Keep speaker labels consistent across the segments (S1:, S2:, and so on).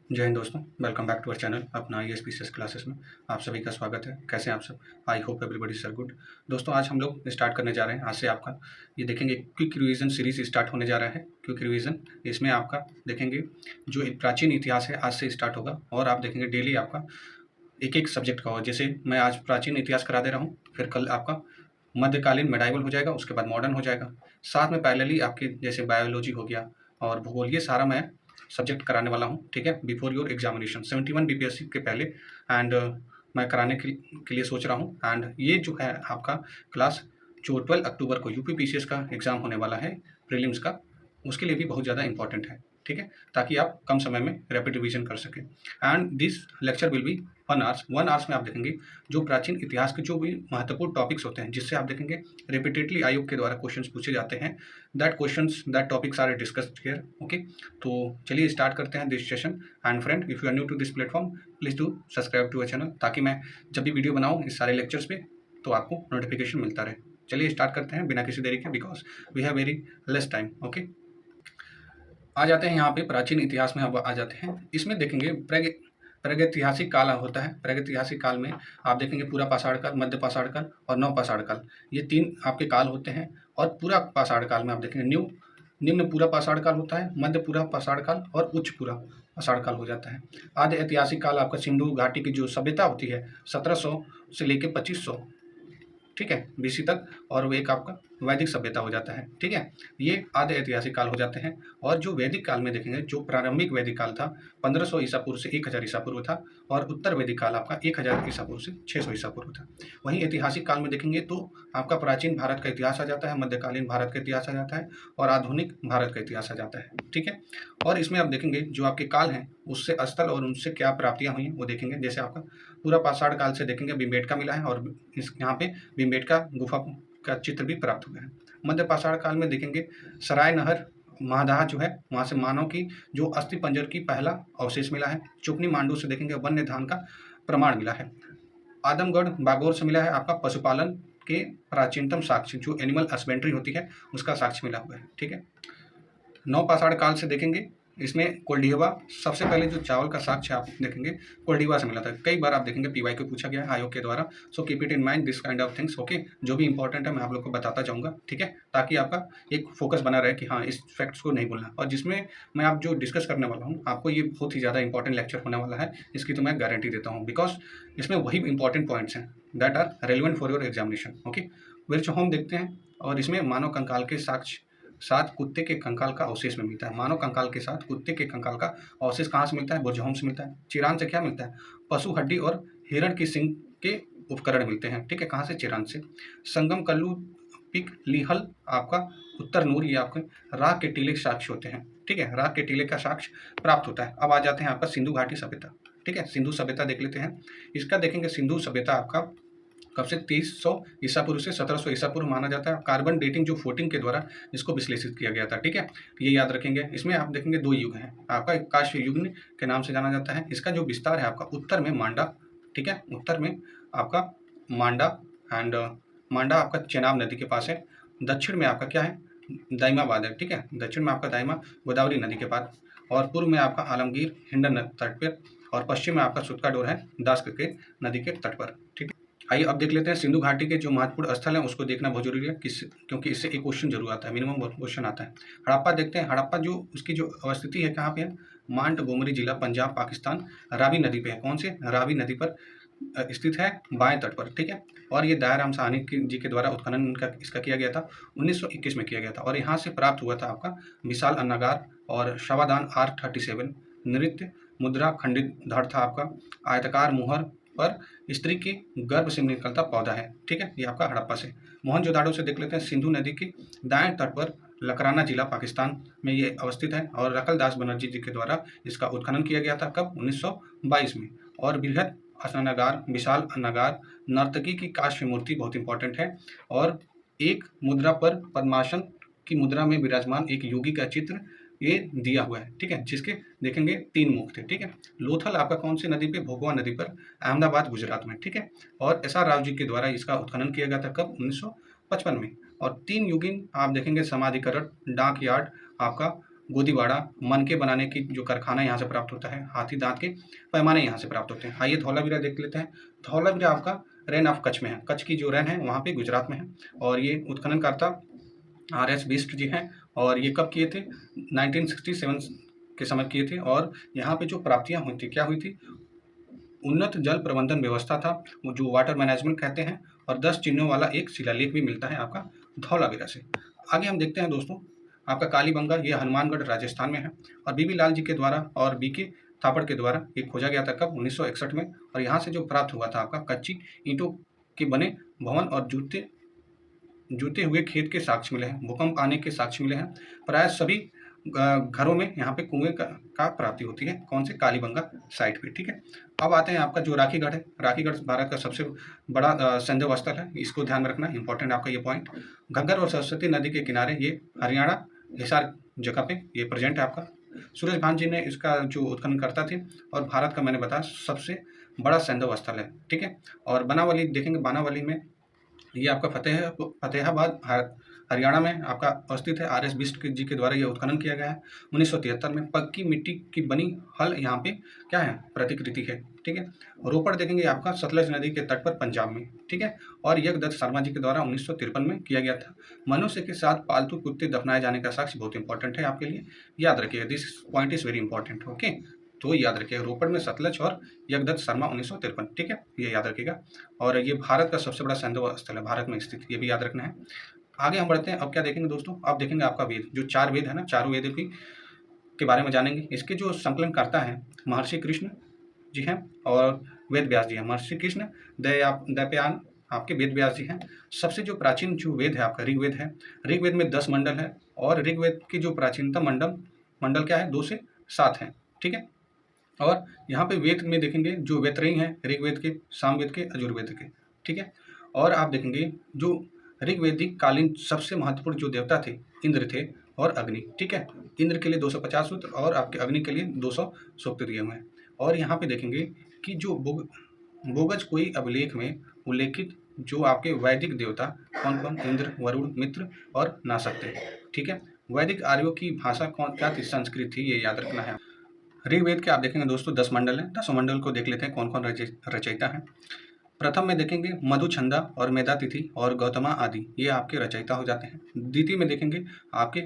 S1: जय हिंद दोस्तों, welcome back to our channel अपना ईएसपीसीएस क्लासेस में आप सभी का स्वागत है। कैसे हैं आप सब? I hope everybody is good. दोस्तों, आज हम लोग स्टार्ट करने जा रहे हैं। आज से आपका ये देखेंगे क्विक रिवीजन सीरीज स्टार्ट होने जा रहा है। क्विक रिवीजन इसमें आपका देखेंगे जो एक प्राचीन इतिहास है आज से स्टार्ट होगा और आप देखेंगे डेली आपका एक एक सब्जेक्ट का हो। जैसे मैं आज प्राचीन इतिहास करा दे रहा हूँ, फिर कल आपका मध्यकालीन मेडाइवल हो जाएगा, उसके बाद मॉडर्न हो जाएगा। साथ में पैरेलली आपके जैसे बायोलॉजी हो गया और भूगोल, ये सारा मैं सब्जेक्ट कराने वाला हूँ। ठीक है, बिफोर योर एग्जामिनेशन 71 बीपीएससी के पहले एंड मैं कराने के लिए सोच रहा हूँ। एंड ये जो है आपका क्लास जो 12 अक्टूबर को यूपी पीसीएस का एग्जाम होने वाला है प्रीलिम्स का, उसके लिए भी बहुत ज़्यादा इंपॉर्टेंट है। ठीक है, ताकि आप कम समय में रैपिड रिवीजन कर सकें। And this lecture will be 1 hours में आप देखेंगे जो प्राचीन इतिहास के जो भी महत्वपूर्ण टॉपिक्स होते हैं, जिससे आप देखेंगे रिपीटेडली आयोग के द्वारा क्वेश्चंस पूछे जाते हैं, that topics are discussed here. Okay, तो चलिए स्टार्ट करते हैं this session. And friend, if you are new to this platform, please do subscribe to our channel, ताकि मैं जब भी वीडियो बनाऊँ इस सारे लेक्चर्स पे तो आपको नोटिफिकेशन मिलता रहे। चलिए स्टार्ट करते हैं बिना किसी देरी के, because we have very less time. Okay, आ जाते हैं यहाँ पे प्राचीन इतिहास में। अब आ जाते हैं इसमें देखेंगे प्रागैतिहासिक काल होता है। प्रागैतिहासिक काल में आप देखेंगे पूरा पाषाण काल, मध्य पाषाण काल और नव पाषाण काल, ये 3 आपके काल होते हैं। और पूरा पाषाण काल में आप देखेंगे निम्न पूरा पाषाण काल होता है, मध्य पूरा पाषाण काल और उच्च पूरा पाषाण काल हो जाता है। आदि ऐतिहासिक काल आपका सिंधु घाटी की जो सभ्यता होती है 1700 से लेकर 2500, ठीक है, बीसी तक, और वो एक आपका वैदिक सभ्यता हो जाता है। ठीक है, ये आदि ऐतिहासिक काल हो जाते हैं। और जो वैदिक काल में देखेंगे, जो प्रारंभिक वैदिक काल था 1500 ईसा पूर्व से 1000 ईसा पूर्व था, और उत्तर वैदिक काल आपका 1000 ईसा पूर्व से 600 ईसा पूर्व था। वहीं ऐतिहासिक काल में देखेंगे तो आपका प्राचीन भारत का इतिहास आ जाता है, मध्यकालीन भारत का इतिहास आ जाता है और आधुनिक भारत का इतिहास आ जाता है। ठीक है, और इसमें आप देखेंगे जो आपके काल हैं उससे स्थल और उनसे क्या प्राप्तियां हुई वो देखेंगे। जैसे आपका पूरा पाषाण काल से देखेंगे भीमबेटका मिला है और इस यहाँ पे भीमबेटका गुफा का चित्र भी प्राप्त हुआ है। मध्य पाषाण काल में देखेंगे सराय नहर महादाह जो है, वहाँ से मानव की जो अस्थि पंजर की पहला अवशेष मिला है। चुपनी मांडू से देखेंगे वन्य धान का प्रमाण मिला है। आदमगढ़ बागौर से मिला है आपका पशुपालन के प्राचीनतम साक्ष्य, जो एनिमल हस्बेंड्री होती है उसका साक्ष्य मिला हुआ है। ठीक है, नव पाषाण काल से देखेंगे इसमें कोल्डिवा, सबसे पहले जो चावल का साक्ष्य आप देखेंगे कोल्डिवा से मिला था। कई बार आप देखेंगे पीवाई को पूछा गया है आयोग के द्वारा। So keep it in mind this kind of things. Okay, जो भी इंपॉर्टेंट है मैं आप लोग को बताता जाऊंगा। ठीक है, ताकि आपका एक फोकस बना रहे कि हाँ इस फैक्ट्स को नहीं भूलना। और जिसमें मैं आप जो डिस्कस करने वाला हूँ आपको ये बहुत ही ज़्यादा इंपॉर्टेंट लेक्चर होने वाला है, इसकी तो मैं गारंटी देता हूँ, बिकॉज इसमें वही इंपॉर्टेंट पॉइंट्स हैं that are relevant for your examination. Okay, विर्च होम देखते हैं और इसमें मानव कंकाल के साक्ष्य साथ कुत्ते के कंकाल का अवशेष में मिलता है। मानव कंकाल के साथ कुत्ते के कंकाल का अवशेष कहाँ से मिलता है? बुर्जहोम से मिलता है। चिरान से क्या मिलता है? पशु हड्डी और हिरण की सिंग के उपकरण मिलते हैं। ठीक है, कहाँ से? चिरान से। संगम कल्लू पिक लीहल आपका उत्तर नूर, ये आपके राख के टीले के साक्ष्य होते हैं। ठीक है, राख के टीले का साक्ष्य प्राप्त होता है। अब आ जाते हैं आपका सिंधु घाटी सभ्यता। ठीक है, सिंधु सभ्यता देख लेते हैं। इसका देखेंगे सिंधु सभ्यता आपका कब से 2300 ईसा पूर्व से 1700 ईसा पूर्व माना जाता है। कार्बन डेटिंग जो फोटिंग के द्वारा इसको विश्लेषित किया गया था। ठीक है, ये याद रखेंगे। इसमें आप देखेंगे 2 युग हैं आपका, एक काश्य युग के नाम से जाना जाता है। इसका जो विस्तार है आपका उत्तर में मांडा, ठीक है, उत्तर में आपका मांडा एंड मांडा आपका चेनाब नदी के पास है। दक्षिण में आपका क्या है? दाइमाबाद है। ठीक है, दक्षिण में आपका दाइमा गोदावरी नदी के पास, और पूर्व में आपका आलमगीर हिंडन तट पर, और पश्चिम में आपका सुतकाडोर है दास के नदी के तट पर। ठीक है, आइए अब देख लेते हैं सिंधु घाटी के जो महत्वपूर्ण स्थल हैं उसको देखना बहुत जरूरी है, क्योंकि इससे एक क्वेश्चन जरूर आता है, मिनिमम क्वेश्चन आता है। हड़प्पा देखते हैं। हड़प्पा जो उसकी जो अवस्थिति है कहाँ पे है? मांटगोमरी जिला, पंजाब, पाकिस्तान, रावी नदी पे है। कौन से? रावी नदी पर स्थित है, बाएं तट पर। ठीक है, और ये दया राम साहनी जी के द्वारा उत्खनन इसका किया गया था, 1921 में किया गया था। और यहाँ से प्राप्त हुआ था आपका विशाल अन्नागार और शवादान R37 नृत्य मुद्रा, खंडित धड़ था आपका, आयताकार मुहर पर स्त्री के गर्भ से निकलता पौधा है। ठीक है, ये आपका हड़प्पा से। मोहनजोदाड़ो से देख लेते हैं। सिंधु नदी के दाएं तट पर लकराना जिला, पाकिस्तान में ये अवस्थित है, और रकलदास बनर्जी जी के द्वारा इसका उत्खनन किया गया था। कब? 1922 में। और बृहद अन्नागार, विशाल अन्नागार, नर्तकी की काष्ठ मूर्ति बहुत इंपॉर्टेंट है, और एक मुद्रा पर पद्मासन की मुद्रा में विराजमान एक योगी का चित्र ये दिया हुआ है। ठीक है, जिसके देखेंगे 3 मुख थे। ठीक है, लोथल आपका कौन सी नदी पे? भोगवा नदी पर, अहमदाबाद, गुजरात में। ठीक है, और SR राव जी के द्वारा इसका उत्खनन किया गया था। कब? 1955 में। और 3 युगिन आप देखेंगे समाधिकरण, डाक यार्ड आपका गोदीवाड़ा, मनके बनाने की जो कारखाना यहाँ से प्राप्त होता है, हाथी दाँत के पैमाने यहाँ से प्राप्त होते हैं। आइए धौलावीरा देख लेते हैं। धौलावीरा आपका रैन ऑफ कच्छ में है। कच्छ की जो रैन है वहाँ पे गुजरात में है और ये उत्खननकर्ता RS बिष्ट जी हैं और ये कब किए थे? 1967 के समय किए थे और यहाँ पे जो प्राप्तियाँ हुई थी, क्या हुई थी? उन्नत जल प्रबंधन व्यवस्था था, वो जो वाटर मैनेजमेंट कहते हैं, और 10 चिन्हों वाला एक शिलालेख भी मिलता है आपका धौलावीरा से। आगे हम देखते हैं दोस्तों, आपका कालीबंगा, ये हनुमानगढ़ राजस्थान में है और बीबी लाल जी के द्वारा और BK थापड़ के द्वारा ये खोजा गया था कब? 1961 में। और यहाँ से जो प्राप्त हुआ था आपका कच्ची ईंटों के बने भवन और जूते हुए खेत के साक्ष्य मिले हैं, भूकंप आने के साक्ष्य मिले हैं। प्राय सभी घरों में यहाँ पे कुएं का प्राप्ति होती है। कौन से? कालीबंगा साइट पे। ठीक है, अब आते हैं आपका जो राखीगढ़ है। राखीगढ़ भारत का सबसे बड़ा संदेव स्थल है, इसको ध्यान में रखना, इंपॉर्टेंट आपका ये पॉइंट। घग्गर और सरस्वती नदी के किनारे, ये हरियाणा हिसार जगह पे ये प्रेजेंट है आपका। सूरज भान जी ने इसका जो उत्खनन करता थे और भारत का मैंने बताया सबसे बड़ा संदेव स्थल है। ठीक है, और बनावली देखेंगे, बनावली में ये आपका फतेहाबाद हरियाणा में आपका अवस्थित है। RS बिष्ट जी के द्वारा ये उत्खनन किया गया है 1973 में। पक्की मिट्टी की बनी हल यहाँ पे क्या है? प्रतिकृति है। ठीक है, रोपड़ देखेंगे आपका सतलज नदी के तट पर पंजाब में। ठीक है, और यज्ञदत्त शर्मा जी के द्वारा 1953 में किया गया था। मनुष्य के साथ पालतू कुत्ते दफनाए जाने का साक्ष्य बहुत इंपॉर्टेंट है आपके लिए, याद रखिएगा, this point is very important. Okay, तो याद रखिएगा, रोपड़ में सतलज और यज्ञदत्त शर्मा 1953। ठीक है, ये याद रखिएगा। और ये भारत का सबसे बड़ा संदेव स्थल है, भारत में स्थित, ये भी याद रखना है। आगे हम बढ़ते हैं। अब क्या देखेंगे दोस्तों? अब देखेंगे आपका वेद, जो 4 वेद है ना, चारों वेदों के बारे में जानेंगे। इसके जो संकलन करता है महर्षि कृष्ण जी हैं और वेद व्यास जी हैं। महर्षि कृष्ण दैवयान आपके वेद व्यास जी हैं। सबसे जो प्राचीन जो वेद है आपका ऋग्वेद है। ऋग्वेद में 10 मंडल है और ऋग्वेद की जो प्राचीनतम मंडल क्या है? 2 से 7 है। ठीक है, और यहाँ पे वेद में देखेंगे जो वेतरई हैं ऋग्वेद के, सामवेद के, यजुर्वेद के। ठीक है, और आप देखेंगे जो ऋग्वेदिक कालीन सबसे महत्वपूर्ण जो देवता थे, इंद्र थे और अग्नि। ठीक है, इंद्र के लिए 250 सूत्र और आपके अग्नि के लिए 200 सूक्त दिए हुए हैं। और यहाँ पे देखेंगे कि जो बोगज कोई अभिलेख में उल्लेखित जो आपके वैदिक देवता कौन कौन? इंद्र, वरुण, मित्र और नासक थे। ठीक है, वैदिक आर्यों की भाषा क्या थी? संस्कृत थी, ये याद रखना है। ऋग्वेद के आप देखेंगे दोस्तों 10 मंडल हैं। 10 मंडल को देख लेते हैं कौन कौन रचयिता हैं। प्रथम में देखेंगे मधुछंदा और मेधातिथि और गौतमा आदि, ये आपके रचयिता हो जाते हैं। द्वितीय में देखेंगे आपके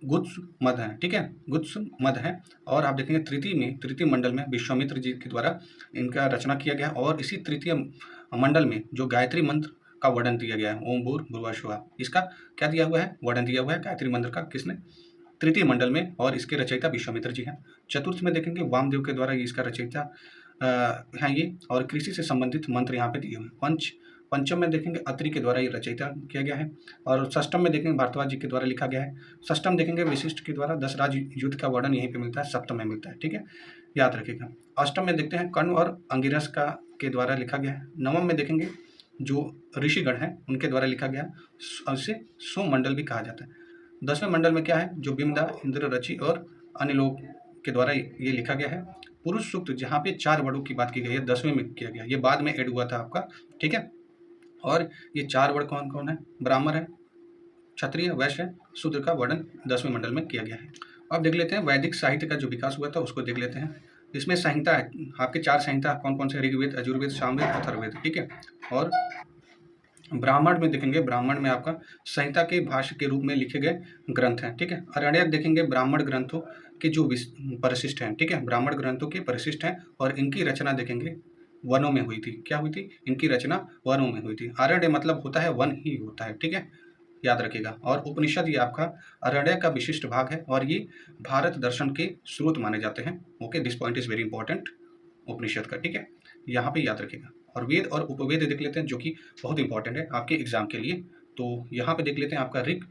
S1: गुत्स मद हैं। ठीक है, गुत्स मद हैं। और आप देखेंगे तृतीय मंडल में विश्वामित्र जी के द्वारा इनका रचना किया गया और इसी तृतीय मंडल में जो गायत्री मंत्र का वर्णन दिया गया है, ओम भूर्भुवः स्वः, इसका क्या दिया हुआ है? वर्णन दिया हुआ है गायत्री मंत्र का। किसने? तृतीय मंडल में, और इसके रचयिता विश्वामित्र जी हैं। चतुर्थ में देखेंगे वामदेव के द्वारा इसका रचयिता हैं ये, और कृषि से संबंधित मंत्र यहाँ पे दिए हुए। पंचम में देखेंगे अत्रि के द्वारा ये रचयिता किया गया है। और षष्टम में देखेंगे भारद्वाज जी के द्वारा लिखा गया है। षष्टम देखेंगे वशिष्ठ के द्वारा 10 राज युद्ध का वर्णन यहीं पे मिलता है, सप्तम में मिलता है। ठीक है, याद रखिएगा। अष्टम में देखते हैं कर्ण और अंगिरस का के द्वारा लिखा गया है। नवम में देखेंगे जो ऋषिगण हैं उनके द्वारा लिखा गया, उसे सोममंडल भी कहा जाता है। 10वें मंडल में क्या है? जो बिमदा, इंद्र, रचि और अन्य लोग के द्वारा ये लिखा गया है। पुरुष सूक्त जहाँ पे 4 वर्णों की बात की गई है 10वें में किया गया, ये बाद में ऐड हुआ था आपका। ठीक है, और ये 4 वर्ण कौन कौन है? ब्राह्मण है, क्षत्रिय, वैश्य, शूद्र का वर्णन 10वें मंडल में किया गया है। अब देख लेते हैं वैदिक साहित्य का जो विकास हुआ था उसको देख लेते हैं। इसमें संहिता है आपके 4 संहिता कौन कौन से? ऋग्वेद, यजुर्वेद, सामवेद, अथर्ववेद। ठीक है, और ब्राह्मण में देखेंगे, ब्राह्मण में आपका संहिता के भाष्य के रूप में लिखे गए ग्रंथ हैं। ठीक है, अरण्यक देखेंगे ब्राह्मण ग्रंथों के जो परिशिष्ट हैं। ठीक है, ब्राह्मण ग्रंथों के परिशिष्ट हैं और इनकी रचना देखेंगे वनों में हुई थी। क्या हुई थी? इनकी रचना वनों में हुई थी। अरण्य मतलब होता है वन ही होता है। ठीक है, याद रखिएगा। और उपनिषद ये आपका अरण्य का विशिष्ट भाग है और ये भारत दर्शन के स्रोत माने जाते हैं। Okay, this point is very important Upanishad का। ठीक है, यहाँ पे याद रखिएगा। और वेद और उपवेद देख लेते हैं जो कि बहुत इंपॉर्टेंट है आपके एग्जाम के लिए। तो यहाँ पे देख लेते हैं आपका ऋग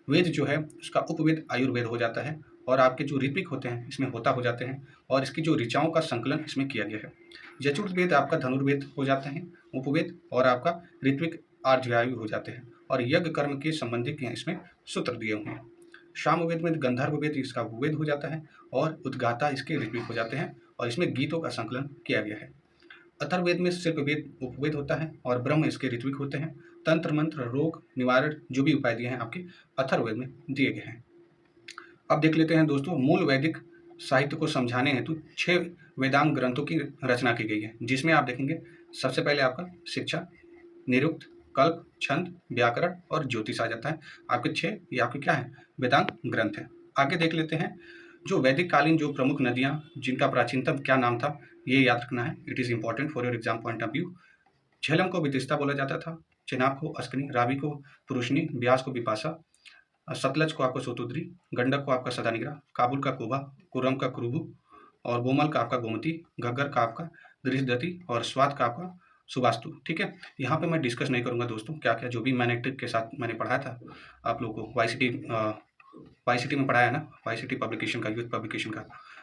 S1: वेद जो है उसका उपवेद आयुर्वेद हो जाता है और आपके जो ऋत्विक होते हैं इसमें होता हो जाते हैं और इसकी जो ऋचाओं का संकलन इसमें किया गया है। यजुर्वेद आपका धनुर्वेद हो जाते हैं उपवेद, और आपका ऋत्विक आर्यवायु हो जाते हैं और यज्ञ कर्म के संबंधित इसमें सूत्र दिए हुए हैं। सामवेद में गंधर्व वेद इसका उपवेद हो जाता है और उद्गाता इसके ऋत्विक हो जाते हैं और इसमें गीतों का संकलन किया गया है। अथर्ववेद में शिल्पवेद उपवेद होता है और ब्रह्म इसके ऋत्विक होते हैं। तंत्र मंत्र, रोग निवारण जो भी उपाय दिए हैं आपके अथर्ववेद में दिए गए हैं। अब देख लेते हैं दोस्तों, मूल वैदिक साहित्य को समझाने हेतु 6 वेदांग ग्रंथों की रचना की गई है, जिसमें आप देखेंगे सबसे पहले आपका शिक्षा, निरुक्त, कल्प, छंद, व्याकरण और ज्योतिष आ जाता है। आपके 6 ये आपके क्या है, वेदांग ग्रंथ है। आगे देख लेते हैं, जो वैदिक कालीन जो प्रमुख नदियां जिनका प्राचीनतम क्या नाम था, ये याद रखना है। It is important for your exam point of view. Jhelum को विदिशा बोला जाता था, चेनाब को अस्कनी, रावी को पुरुषनी, ब्यास को बिपाशा, सतलज को आपका सोतुद्री, गंडक को आपका सदानिग्रा, काबुल का कोबा, कुरम का कुरुबू और बोमल का आपका गोमती, घग्गर का आपका दृशदती और स्वात का आपका सुबास्तु। ठीक है, यहाँ पे मैं डिस्कस नहीं करूँगा दोस्तों क्या क्या जो भी मैंने ट्रिक के साथ मैंने पढ़ाया था आप लोगों को, वाईसीटी में पढ़ाया ना, वाईसीटी पब्लिकेशन का, यूथ पब्लिकेशन का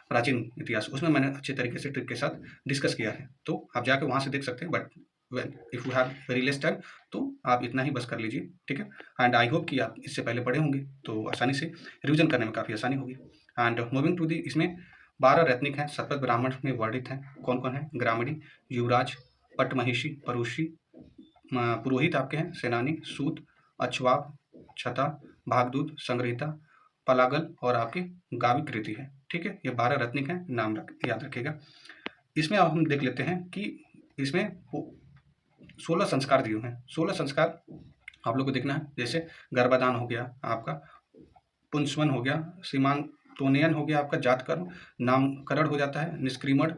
S1: प्राचीन इतिहास, उसमें मैंने अच्छे तरीके से ट्रिक के साथ डिस्कस किया है, तो आप जाके वहाँ से देख सकते हैं। But if you have very less time तो आप इतना ही बस कर लीजिए, ठीक है। एंड आई होप कि आप इससे पहले पढ़े होंगे तो आसानी से रिविजन करने में काफ़ी आसानी होगी। एंड मूविंग टू दी, इसमें 12 रत्निक हैं, शतपथ ब्राह्मण में वर्णित हैं। कौन कौन है? ग्रामणी, युवराज, पटमहिषी, परुषी, पुरोहित आपके हैं, सेनानी, सूत, अक्षवाप, छता, भागदूत, संग्रहिता, पलागल और आपके गाविक कृति है। ठीक है, ये 12 रत्निक हैं, नाम याद रखिएगा। इसमें अब हम देख लेते हैं कि इसमें 16 संस्कार दिए हुए हैं। 16 संस्कार आप लोग को देखना है, जैसे गर्भाधान हो गया आपका, पुंसवन हो गया, सीमांतोनयन हो गया आपका, जातकर्म, नामकरण हो जाता है, निष्क्रिमण,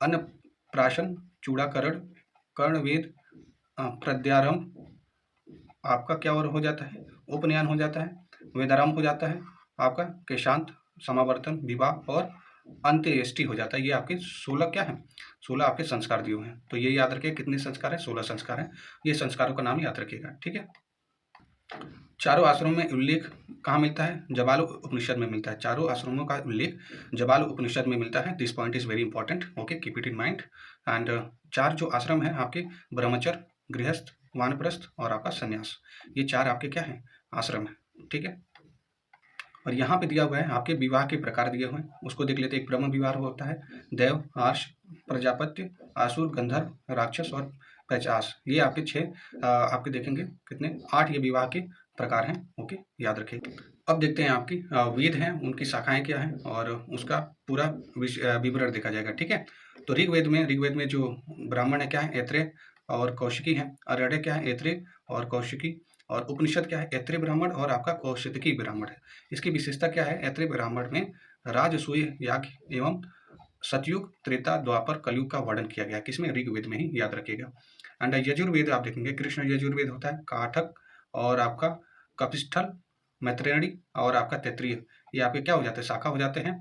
S1: अन्नप्राशन, चूड़ाकरण, कर्णवेद, प्रत्यारंभ आपका क्या और हो जाता है, उपनयन हो जाता है, वेदारंभ हो जाता है आपका, केशांत, समावर्तन, विवाह और अंत्येष्टि हो जाता है। ये आपके 16 क्या है, 16 आपके संस्कार दिए हुए हैं। तो ये याद रखिए कितने संस्कार है, 16 संस्कार है। ये संस्कारों का नाम याद रखिएगा, ठीक है। चारों आश्रमों में उल्लेख कहाँ मिलता है? जबाल उपनिषद में मिलता है। चारों आश्रमों का उल्लेख जबाल उपनिषद में मिलता है। This point is very important, okay, keep it in mind. And 4 जो आश्रम है आपके, ब्रह्मचर्य, गृहस्थ, वानप्रस्थ और आपका संन्यास, ये 4 आपके क्या है, आश्रम है, ठीक है। और यहाँ पे दिया हुआ है आपके विवाह के प्रकार दिए हुए हैं, उसको देख लेते हैं। एक ब्रह्म विवाह होता है, देव, आर्ष, प्रजापत्य, आसुर, गंधर्व, राक्षस और पैचास। ये आपके 6 आपके देखेंगे कितने, 8 ये विवाह के प्रकार हैं, ओके, याद रखें। अब देखते हैं आपकी वेद हैं, उनकी शाखाएं क्या हैं और उसका पूरा विवरण देखा जाएगा, ठीक है। तो ऋग्वेद में जो ब्राह्मण है क्या है, ऐत्रेय और कौशिकी है। आरण्यक क्या है, ऐत्रेय और कौशिकी। और उपनिषद क्या है, ऐत्रेय ब्राह्मण और आपका कौशिकी ब्राह्मण है। इसकी विशेषता क्या है, ऐत्रेय ब्राह्मण में राजसूय याग एवं सतयुग, त्रेता, द्वापर, कलयुग का वर्णन किया गया है। किसमें? ऋग्वेद में ही, याद रखिएगा। एंड यजुर्वेद आप देखेंगे, कृष्ण यजुर्वेद होता है, काठक और आपका कपिस्थल, मैत्रेयणी और आपका तैत्रीय, ये आपके क्या हो जाते हैं, शाखा हो जाते हैं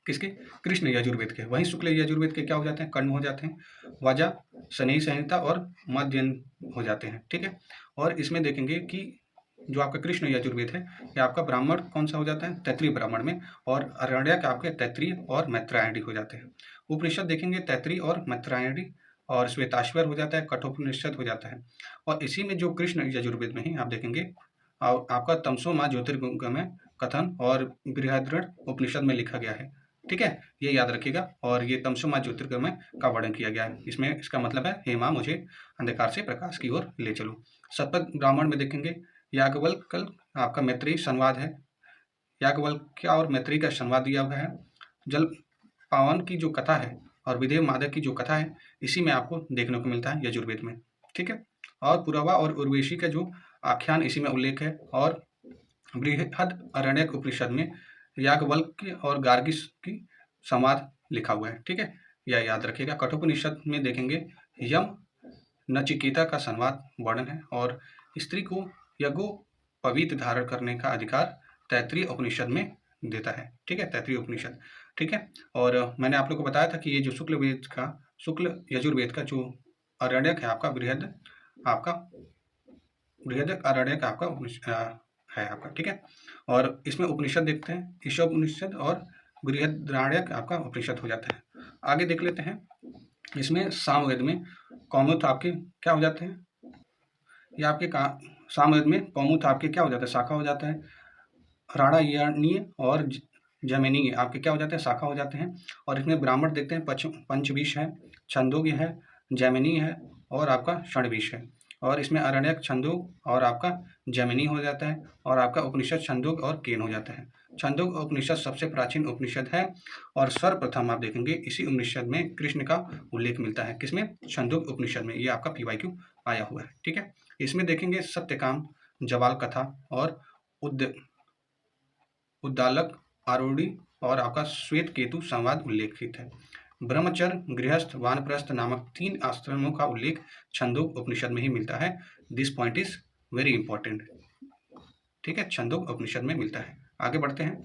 S1: किसके, कृष्ण यजुर्वेद के। वहीं शुक्ल यजुर्वेद के क्या हो जाते हैं, कर्ण हो जाते हैं, वाजा, शनई संहिता और मध्यन हो जाते हैं, ठीक है। और इसमें देखेंगे कि जो आपका कृष्ण यजुर्वेद है, ये आपका ब्राह्मण कौन सा हो जाता है, तैत्रीय ब्राह्मण में, और आरण्यक आपके तैत्रीय और मैत्रायणी हो जाते हैं। उपनिषद देखेंगे तैत्रीय और मैत्रायणी, और श्वेताश्वर हो जाता है, कठोपनिषद हो जाता है। और इसी में जो कृष्ण यजुर्वेद में ही आप देखेंगे आपका तमसो माँ ज्योतिर्गमय कथन और बृहद्रढ़ उपनिषद में लिखा गया है, ठीक है, ये याद रखिएगा। और ये तमसो माँ ज्योतिर्गमय का वर्णन किया गया है। इसमें इसका मतलब है, हे माँ मुझे अंधकार से प्रकाश की ओर ले चलो। शतपथ ब्राह्मण में देखेंगे याज्ञवल्क्य आपका मैत्रेयी संवाद है, याज्ञवल्क्य और मैत्रेयी का संवाद दिया हुआ है। जल पावन की जो कथा है और विदेव मादक की जो कथा है, इसी में आपको देखने को मिलता है यजुर्वेद में, ठीक है। और पुरावा और उर्वशी का जो आख्यान इसी में उल्लेख है। और बृहद आरण्यक उपनिषद में याज्ञवल्क्य और गार्गिस की संवाद लिखा हुआ है, ठीक है, यह याद रखिएगा। कठोपनिषद में देखेंगे यम नचिकेता का संवाद वर्णन है। और स्त्री को यज्ञोपवीत धारण करने का अधिकार तैत्रीय उपनिषद में देता है, ठीक है, तैत्रीय उपनिषद, ठीक है। और मैंने आप लोग को बताया था कि ये जो शुक्ल यजुर्वेद का जो आरण्यक है आपका, बृहद आरण्यक आपका है आपका, ठीक है। और इसमें उपनिषद देखते हैं, ईशोपनिषद और बृहदारण्यक आपका उपनिषद हो जाता है। आगे देख लेते हैं, इसमें सामवेद में कौमुद आपके क्या हो जाते हैं, ये आपके सामवेद में कौमुद आपके क्या हो जाता है, शाखा हो जाता है। राणायणीय और जैमिनीय आपके क्या हो जाते हैं, शाखा हो जाते हैं। और इसमें ब्राह्मण देखते हैं, पंचविश है, छंदोग्य है, जैमिनी है और आपका षणविश है। और इसमें आरण्यक, छंदोग और आपका जैमिनी हो जाता है। और आपका उपनिषद छंदोग और केन हो जाता है। छंदोग्य उपनिषद सबसे प्राचीन उपनिषद है और सर्वप्रथम आप देखेंगे इसी उपनिषद में कृष्ण का उल्लेख मिलता है। किसमें? छंदोग्य उपनिषद में। ये आपका PYQ आया हुआ है, ठीक है। इसमें देखेंगे सत्यकाम, जवाल कथा और उद्दालक, आरूढ़ी और आपका श्वेत केतु संवाद उल्लेखित है। ब्रह्मचर्य, गृहस्थ, वानप्रस्थ नामक 3 आश्रमों का उल्लेख छंदोग्य उपनिषद में ही मिलता है। This point is very important, ठीक है, छंदोग्य उपनिषद में मिलता है। आगे बढ़ते हैं।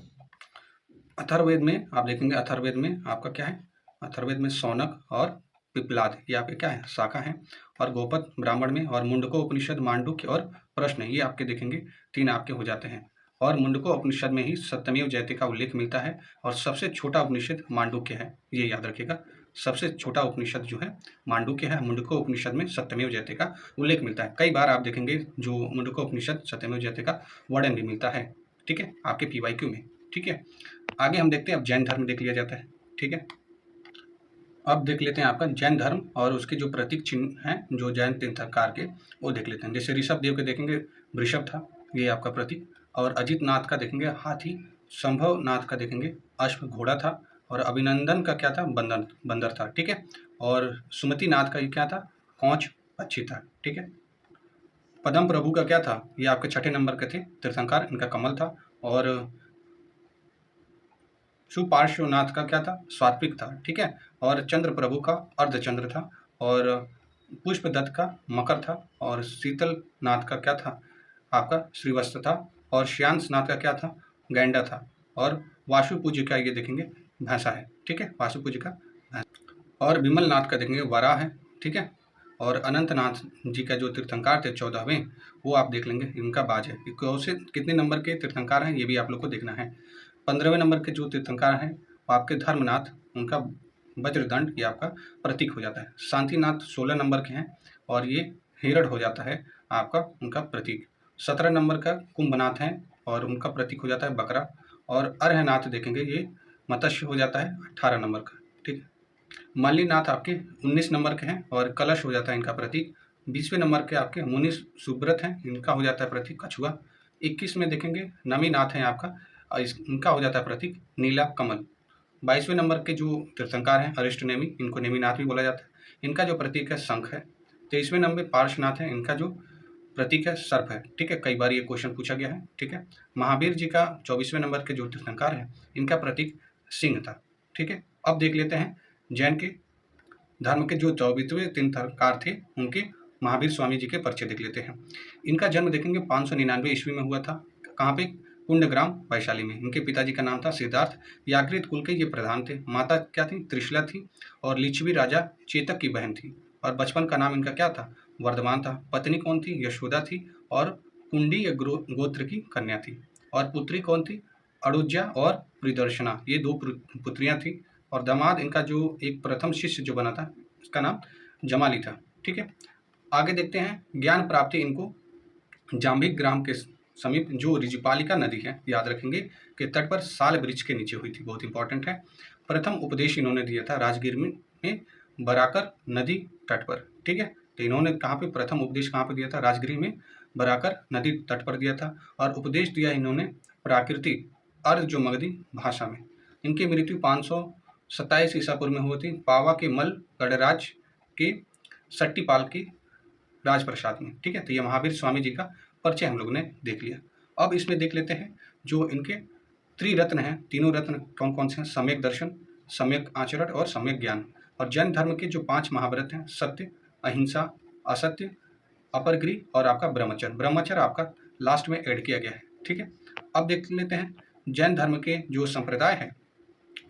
S1: अथर्ववेद में आप देखेंगे, अथर्ववेद में आपका क्या है? अथर्ववेद में शौनक और पिप्लाद ये आपके क्या है? शाखा है। और गोपद ब्राह्मण में और मुंडको उपनिषद, मांडुक्य और प्रश्न ये आपके देखेंगे 3 आपके हो जाते हैं। और मुंडको उपनिषद में ही सत्यमेव जयते का उल्लेख मिलता है और सबसे छोटा उपनिषद मांडुक्य है, ये याद रखिएगा। सबसे छोटा उपनिषद जो है मांडुक्य है। मुंडको उपनिषद में सत्यमेव जयते का उल्लेख मिलता है। कई बार आप देखेंगे जो मुंडको उपनिषद सत्यमेव जयते का वर्णन भी मिलता है, ठीक है, आपके PYQ में, ठीक है। आगे हम देखते हैं, अब जैन धर्म देख लिया जाता है, ठीक है। अब देख लेते हैं आपका जैन धर्म और उसके जो प्रतीक चिन्ह हैं जो जैन तीर्थंकर के, वो देख लेते हैं। जैसे ऋषभ देव के देखेंगे वृषभ था, ये आपका प्रतीक। और अजित नाथ का देखेंगे हाथी, संभव नाथ का देखेंगे अश्व घोड़ा था और अभिनंदन का क्या था? बंदर था, ठीक है। और सुमति नाथ का ये क्या था? कौच पक्षी था, ठीक है। पद्म प्रभु का क्या था? ये आपके 6ठे नंबर के थे तीर्थंकर, इनका कमल था। और सुपार्श्वनाथ का क्या था? स्वात्विक था, ठीक है। और चंद्र प्रभु का अर्धचंद्र था। और पुष्पदत्त का मकर था। और शीतल नाथ का क्या था? आपका श्रीवत्स था। और श्यांश नाथ का क्या था? गैंडा था। और वासुपूज्य का ये देखेंगे भैंसा है, ठीक है, वासुपूज्य का भैंसा। और विमल नाथ का देखेंगे वाराह है, ठीक है। और अनंतनाथ जी का जो तीर्थंकर थे 14वें, वो आप देख लेंगे इनका बाज है। से कितने नंबर के तीर्थंकर हैं ये भी आप लोग को देखना है। 15वें नंबर के जो तीर्थंकर हैं वो आपके धर्मनाथ, उनका वज्रदंड ये आपका प्रतीक हो जाता है। शांतिनाथ 16 नंबर के हैं और ये हिरण हो जाता है आपका उनका प्रतीक। 17 नंबर का कुंभनाथ हैं और उनका प्रतीक हो जाता है बकरा। और अर्हनाथ देखेंगे ये मत्स्य हो जाता है 18 नंबर का, ठीक है। मल्लीनाथ आपके 19 नंबर के हैं और कलश हो जाता है इनका प्रतीक। 20वें नंबर के आपके मुनि सुब्रत हैं, इनका हो जाता है प्रतीक कछुआ। 21 में देखेंगे नमीनाथ हैं आपका, इनका हो जाता है प्रतीक नीला कमल। 22वें नंबर के जो तीर्थंकर हैं अरिष्ट नेमी, इनको नेमीनाथ भी बोला जाता है, इनका जो प्रतीक है शंख है। 23वें नंबर पार्श्वनाथ है, इनका जो प्रतीक है सर्प है, ठीक है, कई बार ये क्वेश्चन पूछा गया है, ठीक है। महावीर जी का 24वें नंबर के जो तीर्थंकर है इनका प्रतीक सिंह था, ठीक है। अब देख लेते हैं जैन के धर्म के जो 24वें तीर्थंकर थे उनके महावीर स्वामी जी के परिचय देख लेते हैं। इनका जन्म देखेंगे 599 ईस्वी में हुआ था। कहाँ पे? कुंडग्राम वैशाली में। इनके पिताजी का नाम था सिद्धार्थ, याग्रित कुल के ये प्रधान थे। माता क्या थी? त्रिशला थी और लिच्छवी राजा चेतक की बहन थी। और बचपन का नाम इनका क्या था? वर्धमान था। पत्नी कौन थी? यशोदा थी और कुंडी गोत्र की कन्या थी। और पुत्री कौन थी? अड़ुज्जा और प्रिदर्शना, ये 2 पुत्रियां थी। और दामाद इनका जो एक प्रथम शिष्य जो बना था उसका नाम जमाली था, ठीक है। आगे देखते हैं ज्ञान प्राप्ति इनको जाम्बिक ग्राम के समीप जो रिजिपालिका नदी है, याद रखेंगे, के तट पर साल वृक्ष के नीचे हुई थी, बहुत इंपॉर्टेंट है। प्रथम उपदेश इन्होंने दिया था राजगीर में बराकर नदी तट पर, ठीक है। तो इन्होंने कहाँ पे प्रथम उपदेश कहाँ पे दिया था? राजगिरी में बराकर नदी तट पर दिया था। और उपदेश दिया इन्होंने प्राकृतिक अर्ध जो मगधी भाषा में। इनकी मृत्यु 527 ईसा पूर्व में हुई थी पावा के मल गढ़राज के सट्टीपाल के राजप्रसाद में, ठीक है। तो ये महावीर स्वामी जी का परिचय हम लोगों ने देख लिया। अब इसमें देख लेते हैं जो इनके त्रिरत्न हैं, तीनों रत्न कौन कौन से हैं? सम्यक दर्शन, सम्यक आचरण और सम्यक ज्ञान। और जैन धर्म के जो 5 महाव्रत हैं, सत्य, अहिंसा, असत्य, अपरगृह और आपका ब्रह्मचर्य। ब्रह्मचर्य आपका लास्ट में ऐड किया गया है, ठीक है। अब देख लेते हैं जैन धर्म के जो संप्रदाय है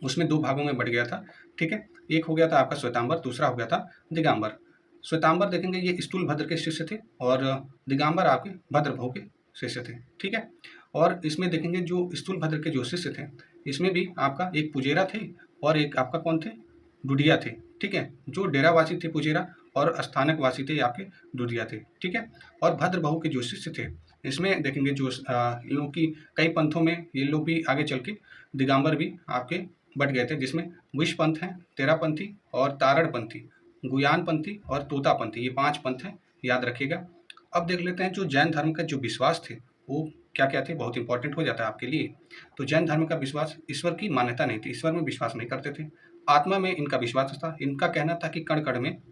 S1: उसमें 2 भागों में बढ़ गया था, ठीक है। एक हो गया था आपका श्वेतांबर, दूसरा हो गया था दिगंबर। श्वेतांबर देखेंगे ये स्थूल भद्र के शिष्य थे और दिगंबर आपके भद्रभव के शिष्य थे, ठीक है। और इसमें देखेंगे जो स्थूल भद्र के जो शिष्य थे इसमें भी आपका एक पुजेरा थे और एक आपका कौन थे? डुडिया थे, ठीक है। जो डेरावासी थे पुजेरा और स्थानक वासी थे आपके डुडिया थे, ठीक है। और भद्रभव के जो शिष्य थे इसमें देखेंगे जो इन लोग की कई पंथों में ये लोग भी आगे चल के दिगंबर भी आपके बट गए थे, जिसमें विष पंथ हैं, तेरापंथी और तारणपंथी, गुयानपंथी और तोतापंथी, ये 5 पंथ हैं, याद रखिएगा। अब देख लेते हैं जो जैन धर्म का जो विश्वास थे वो क्या क्या थे, बहुत इंपॉर्टेंट हो जाता है आपके लिए। तो जैन धर्म का विश्वास, ईश्वर की मान्यता नहीं थी, ईश्वर में विश्वास नहीं करते थे। आत्मा में इनका विश्वास था। इनका कहना था कि कण कण में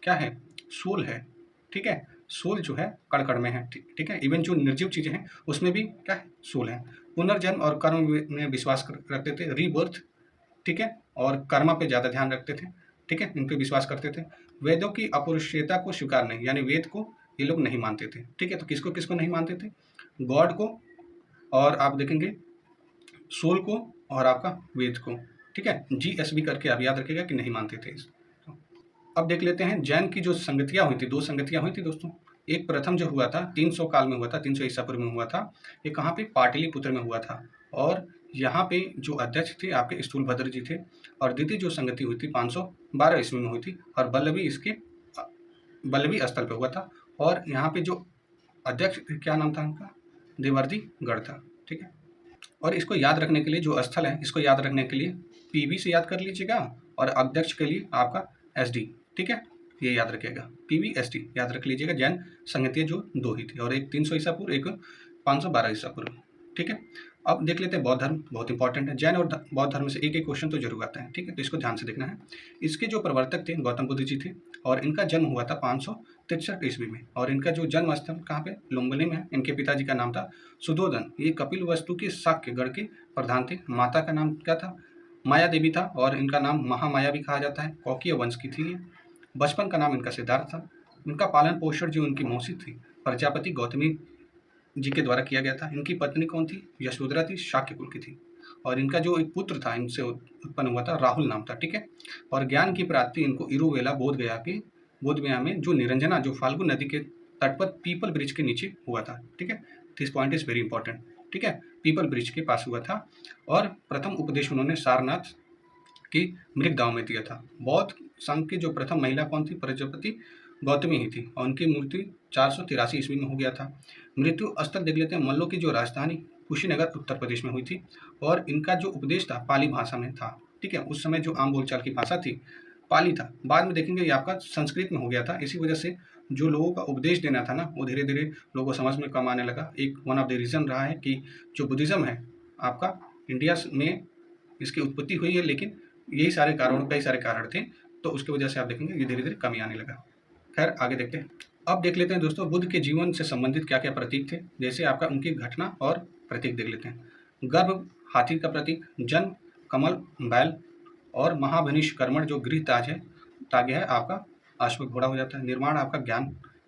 S1: क्या है, सोल है, ठीक है, सोल जो है कण कण में है, ठीक है, इवन जो निर्जीव चीजें हैं उसमें भी क्या है, सोल है। पुनर्जन्म और कर्म में विश्वास रखते थे, रीबर्थ, ठीक है, और कर्मा पे ज़्यादा ध्यान रखते थे, ठीक है, इन पे विश्वास करते थे। वेदों की अपौरुषेयता को स्वीकार नहीं, यानी वेद को ये लोग नहीं मानते थे, ठीक है। तो किसको किसको नहीं मानते थे, गॉड को, और आप देखेंगे सोल को, और आपका वेद को, ठीक है। GSB करके आप याद रखिएगा कि नहीं मानते थे इस। अब देख लेते हैं जैन की जो संगतियाँ हुई थी, दो संगतियाँ हुई थी दोस्तों। एक प्रथम जो हुआ था 300 काल में हुआ था, 300 ईसा पूर्व में हुआ था। ये कहाँ पे, पाटलिपुत्र में हुआ था, और यहाँ पे जो अध्यक्ष थे आपके स्थूलभद्र जी थे। और द्वितीय जो संगति हुई थी 512 ईस्वी में हुई थी, और बल्लभी स्थल पे हुआ था। और यहाँ पे जो अध्यक्ष क्या नाम था उनका, देवर्षि गढ़ था, ठीक है। और इसको याद रखने के लिए जो स्थल है, इसको याद रखने के लिए PV से याद कर लीजिएगा, और अध्यक्ष के लिए आपका SD, ठीक है, ये याद रखिएगा, PV SD याद रख लीजिएगा। जैन संगतियाँ जो दो ही थी, और एक 300 ईसा पूर्व, एक 512 ईसा पूर्व, ठीक है। अब देख लेते हैं बौद्ध धर्म, बहुत इंपॉर्टेंट है। जैन और बौद्ध धर्म से एक एक क्वेश्चन तो जरूर आता है, ठीक है, तो इसको ध्यान से देखना है। इसके जो प्रवर्तक थे गौतम बुद्ध जी थे, और इनका जन्म हुआ था 563 ईस्वी में, और इनका जो जन्म स्थल कहाँ पे, लुम्बिनी में है। इनके पिताजी का नाम था सुधोधन, ये कपिल वस्तु के शाक्य गढ़ के प्रधान थे। माता का नाम क्या था, माया देवी था, और इनका नाम महामाया भी कहा जाता है, कौकीय वंश की थी ये। बचपन का नाम इनका सिद्धार्थ था। इनका पालन पोषण जो इनकी मौसी थी प्रजापति गौतमी जी के द्वारा किया गया था। इनकी पत्नी कौन थी, यशोधरा थी, शाक्य कुल की थी। और इनका जो एक पुत्र था इनसे उत्पन्न हुआ था, राहुल नाम था, ठीक है। और ज्ञान की प्राप्ति इनको इरुवेला बोध गया में जो निरंजना, जो फाल्गु नदी के तट पर पीपल ब्रिज के नीचे हुआ था, ठीक है। This point is very important, ठीक है, पीपल ब्रिज के पास हुआ था। और प्रथम उपदेश उन्होंने सारनाथ की मृगदाव में दिया था। बौद्ध संघ की जो प्रथम महिला कौन थी, प्रजापति गौतमी ही थी, और उनकी मृत्यु 483 ईस्वी में हो गया था। मृत्यु स्थल देख लेते हैं, मल्लों की जो राजधानी कुशीनगर उत्तर प्रदेश में हुई थी, और इनका जो उपदेश था पाली भाषा में था, ठीक है। उस समय जो आम बोलचाल की भाषा थी पाली था, बाद में देखेंगे ये आपका संस्कृत में हो गया था। इसी वजह से जो लोगों का उपदेश देना था ना, वो धीरे धीरे लोगों को समझ में कम आने लगा। एक वन ऑफ द रीज़न रहा है कि जो बुद्धिज़्म है आपका इंडिया में इसकी उत्पत्ति हुई है, लेकिन यही सारे कारण, कई सारे कारण थे, तो उसकी वजह से आप देखेंगे ये धीरे धीरे कमी आने लगा। खैर आगे देखते हैं। अब देख लेते हैं दोस्तों बुद्ध के जीवन से संबंधित क्या क्या प्रतीक थे, जैसे आपका उनकी घटना और प्रतीक देख लेते हैं। गर्भ हाथी का प्रतीक, जन्म कमल बैल, और महाभनिष कर्मण जो गृह ताज है आपका अश्व घोड़ा हो जाता है। निर्माण आपका ज्ञान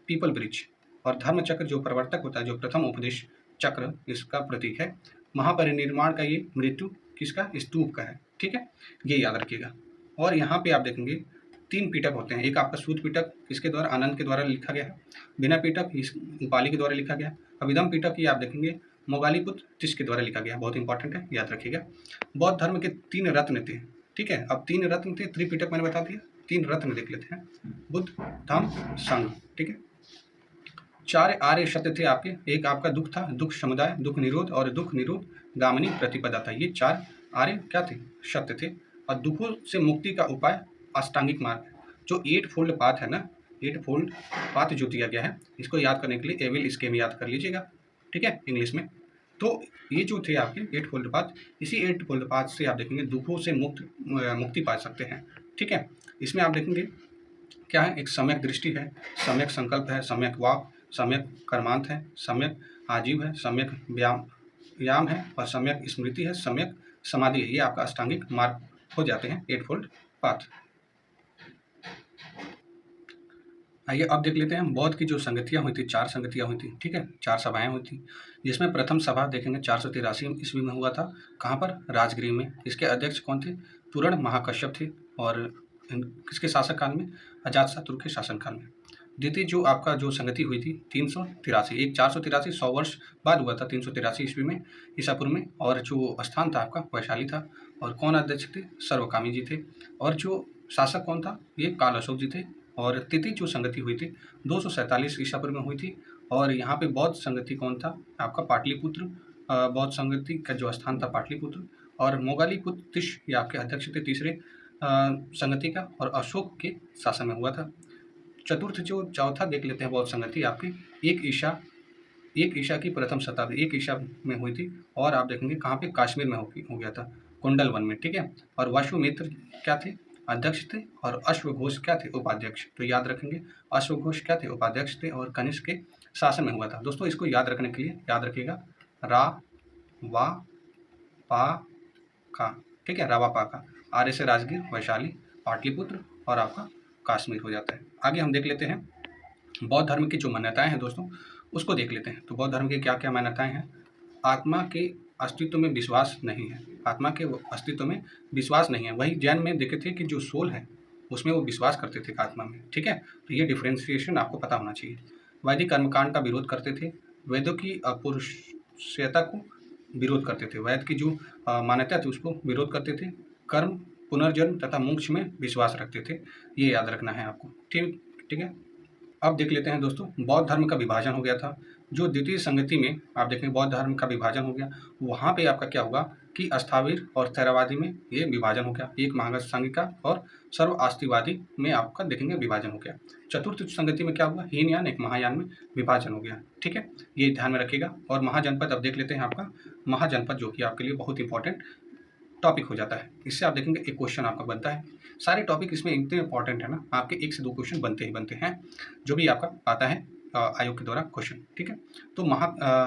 S1: पीपल वृक्ष, और धर्म चक्र जो प्रवर्तक होता है, जो प्रथम उपदेश चक्र इसका प्रतीक है। महापरिनिर्माण का ये मृत्यु किसका, स्तूप का है, ठीक है, ये याद रखिएगा। और यहाँ पे आप देखेंगे 3 पिटक होते हैं। एक आपका सूत पिटक किसके द्वारा, आनंद के द्वारा लिखा गया है। बिना पिटक पाली के द्वारा लिखा गया है। अभिधम पिटक ये आप देखेंगे मोगालीपुत्र तिश के द्वारा लिखा गया, बहुत इंपॉर्टेंट है, याद रखिएगा। बौद्ध धर्म के 3 रत्न थे, ठीक है। अब 3 रत्न थे, त्रिपिटक मैंने बता दिया, 3 रत्न देख लेते हैं, बुद्ध धम्म संघ, ठीक है। 4 आर्य सत्य थे आपके, एक आपका दुख था, दुख समुदाय, दुख निरोध, और दुख निरोध गामिनी प्रतिपदा था। ये 4 आर्य क्या थे, सत्य थे। और दुखों से मुक्ति का उपाय अष्टांगिक मार्ग, जो 8 फोल्ड पाथ है ना, 8 फोल्ड पाथ जो दिया गया है, इसको याद करने के लिए एविल स्कीम याद कर लीजिएगा, ठीक है, इंग्लिश में। तो ये जो थे आपके 8 फोल्ड पाथ, इसी 8 फोल्ड पाथ से आप देखेंगे दुखों से मुक्ति पा सकते हैं, ठीक है। इसमें आप देखेंगे क्या है, एक सम्यक दृष्टि है, सम्यक संकल्प है, सम्यक वाक, सम्यक कर्मांत है, सम्यक आजीव है, सम्यक व्यायाम है, और सम्यक स्मृति है, सम्यक समाधि है। ये आपका अष्टांगिक मार्ग हो जाते हैं 8 फोल्ड पाथ। आइए अब देख लेते हैं बौद्ध की जो संगतियाँ हुई थी, 4 संगतियाँ हुई थी, ठीक है, 4 सभाएं हुई थी, जिसमें प्रथम सभा देखेंगे 483 ईस्वी में हुआ था। कहाँ पर, राजगृह में। इसके अध्यक्ष कौन थे, पूर्ण महाकश्यप थे, और किसके शासक काल में, अजातशत्रु के शासन काल में। द्वितीय जो आपका जो संगति हुई थी 383, एक 483 100 वर्ष बाद हुआ था 383 ईस्वी में ईसा पूर्व में, और जो स्थान था आपका वैशाली था। और कौन अध्यक्ष थे, सर्वकामी जी थे, और जो शासक कौन था, ये काल अशोक जी थे। और तृतीय जो संगति हुई थी 247 ईसा पूर्व में हुई थी, और यहाँ पे बौद्ध संगति कौन था, आपका पाटलिपुत्र, बौद्ध संगति का जो स्थान था पाटलिपुत्र। और मोगालीपुत्र तिश ये आपके अध्यक्ष थे तीसरे संगति का, और अशोक के शासन में हुआ था। चतुर्थ जो चौथा देख लेते हैं बौद्ध संगति आपकी 1 ईसा एक ईसा की प्रथम शताब्दी, एक ईसा में हुई थी। और आप देखेंगे कहाँ पे, कश्मीर में हो गया था, कुंडल वन में, ठीक है। और वसुमित्र क्या थे, अध्यक्ष थे, और अश्वघोष क्या थे, उपाध्यक्ष। तो याद रखेंगे अश्वघोष क्या थे, उपाध्यक्ष थे, और कनिष्क के शासन में हुआ था। दोस्तों इसको याद रखने के लिए याद रखिएगा रा वा पा का, ठीक है, रावा पा का। आर्य से राजगीर, वैशाली, पाटलिपुत्र और आपका कश्मीर हो जाता है। आगे हम देख लेते हैं बौद्ध धर्म की जो मान्यताएं हैं दोस्तों, उसको देख लेते हैं। तो बौद्ध धर्म की क्या क्या मान्यताएं हैं। आत्मा के अस्तित्व में विश्वास नहीं है, आत्मा के अस्तित्व में विश्वास नहीं है। वही जैन में देखे थे कि जो सोल है उसमें वो विश्वास करते थे आत्मा में, ठीक है। तो ये डिफ्रेंसिएशन आपको पता होना चाहिए। वैदिक कर्मकांड का विरोध करते थे, वेदों की अपौरुषेयता को विरोध करते थे, वैद की जो मान्यता थी उसको विरोध करते थे। कर्म, पुनर्जन्म तथा मोक्ष में विश्वास रखते थे। ये याद रखना है आपको, ठीक ठीक है। अब देख लेते हैं दोस्तों, बौद्ध धर्म का विभाजन हो गया था। जो द्वितीय संगति में आप देखेंगे बौद्ध धर्म का विभाजन हो गया, वहाँ पे आपका क्या होगा कि अस्थावीर और थेरावादी में ये विभाजन हो गया। एक महासंगिका और सर्व आस्तिवादी में आपका देखेंगे विभाजन हो गया। चतुर्थ संगति में क्या हुआ, हीनयान एक महायान में विभाजन हो गया, ठीक है। ये ध्यान में रखिएगा। और महाजनपद अब देख लेते हैं आपका महाजनपद, जो कि आपके लिए बहुत इंपॉर्टेंट टॉपिक हो जाता है। इससे आप देखेंगे एक क्वेश्चन आपका बनता है। सारे टॉपिक इसमें इतने इंपॉर्टेंट है ना, आपके 1 से 2 क्वेश्चन बनते ही बनते हैं, जो भी आपका आता है आयोग के द्वारा क्वेश्चन, ठीक है। तो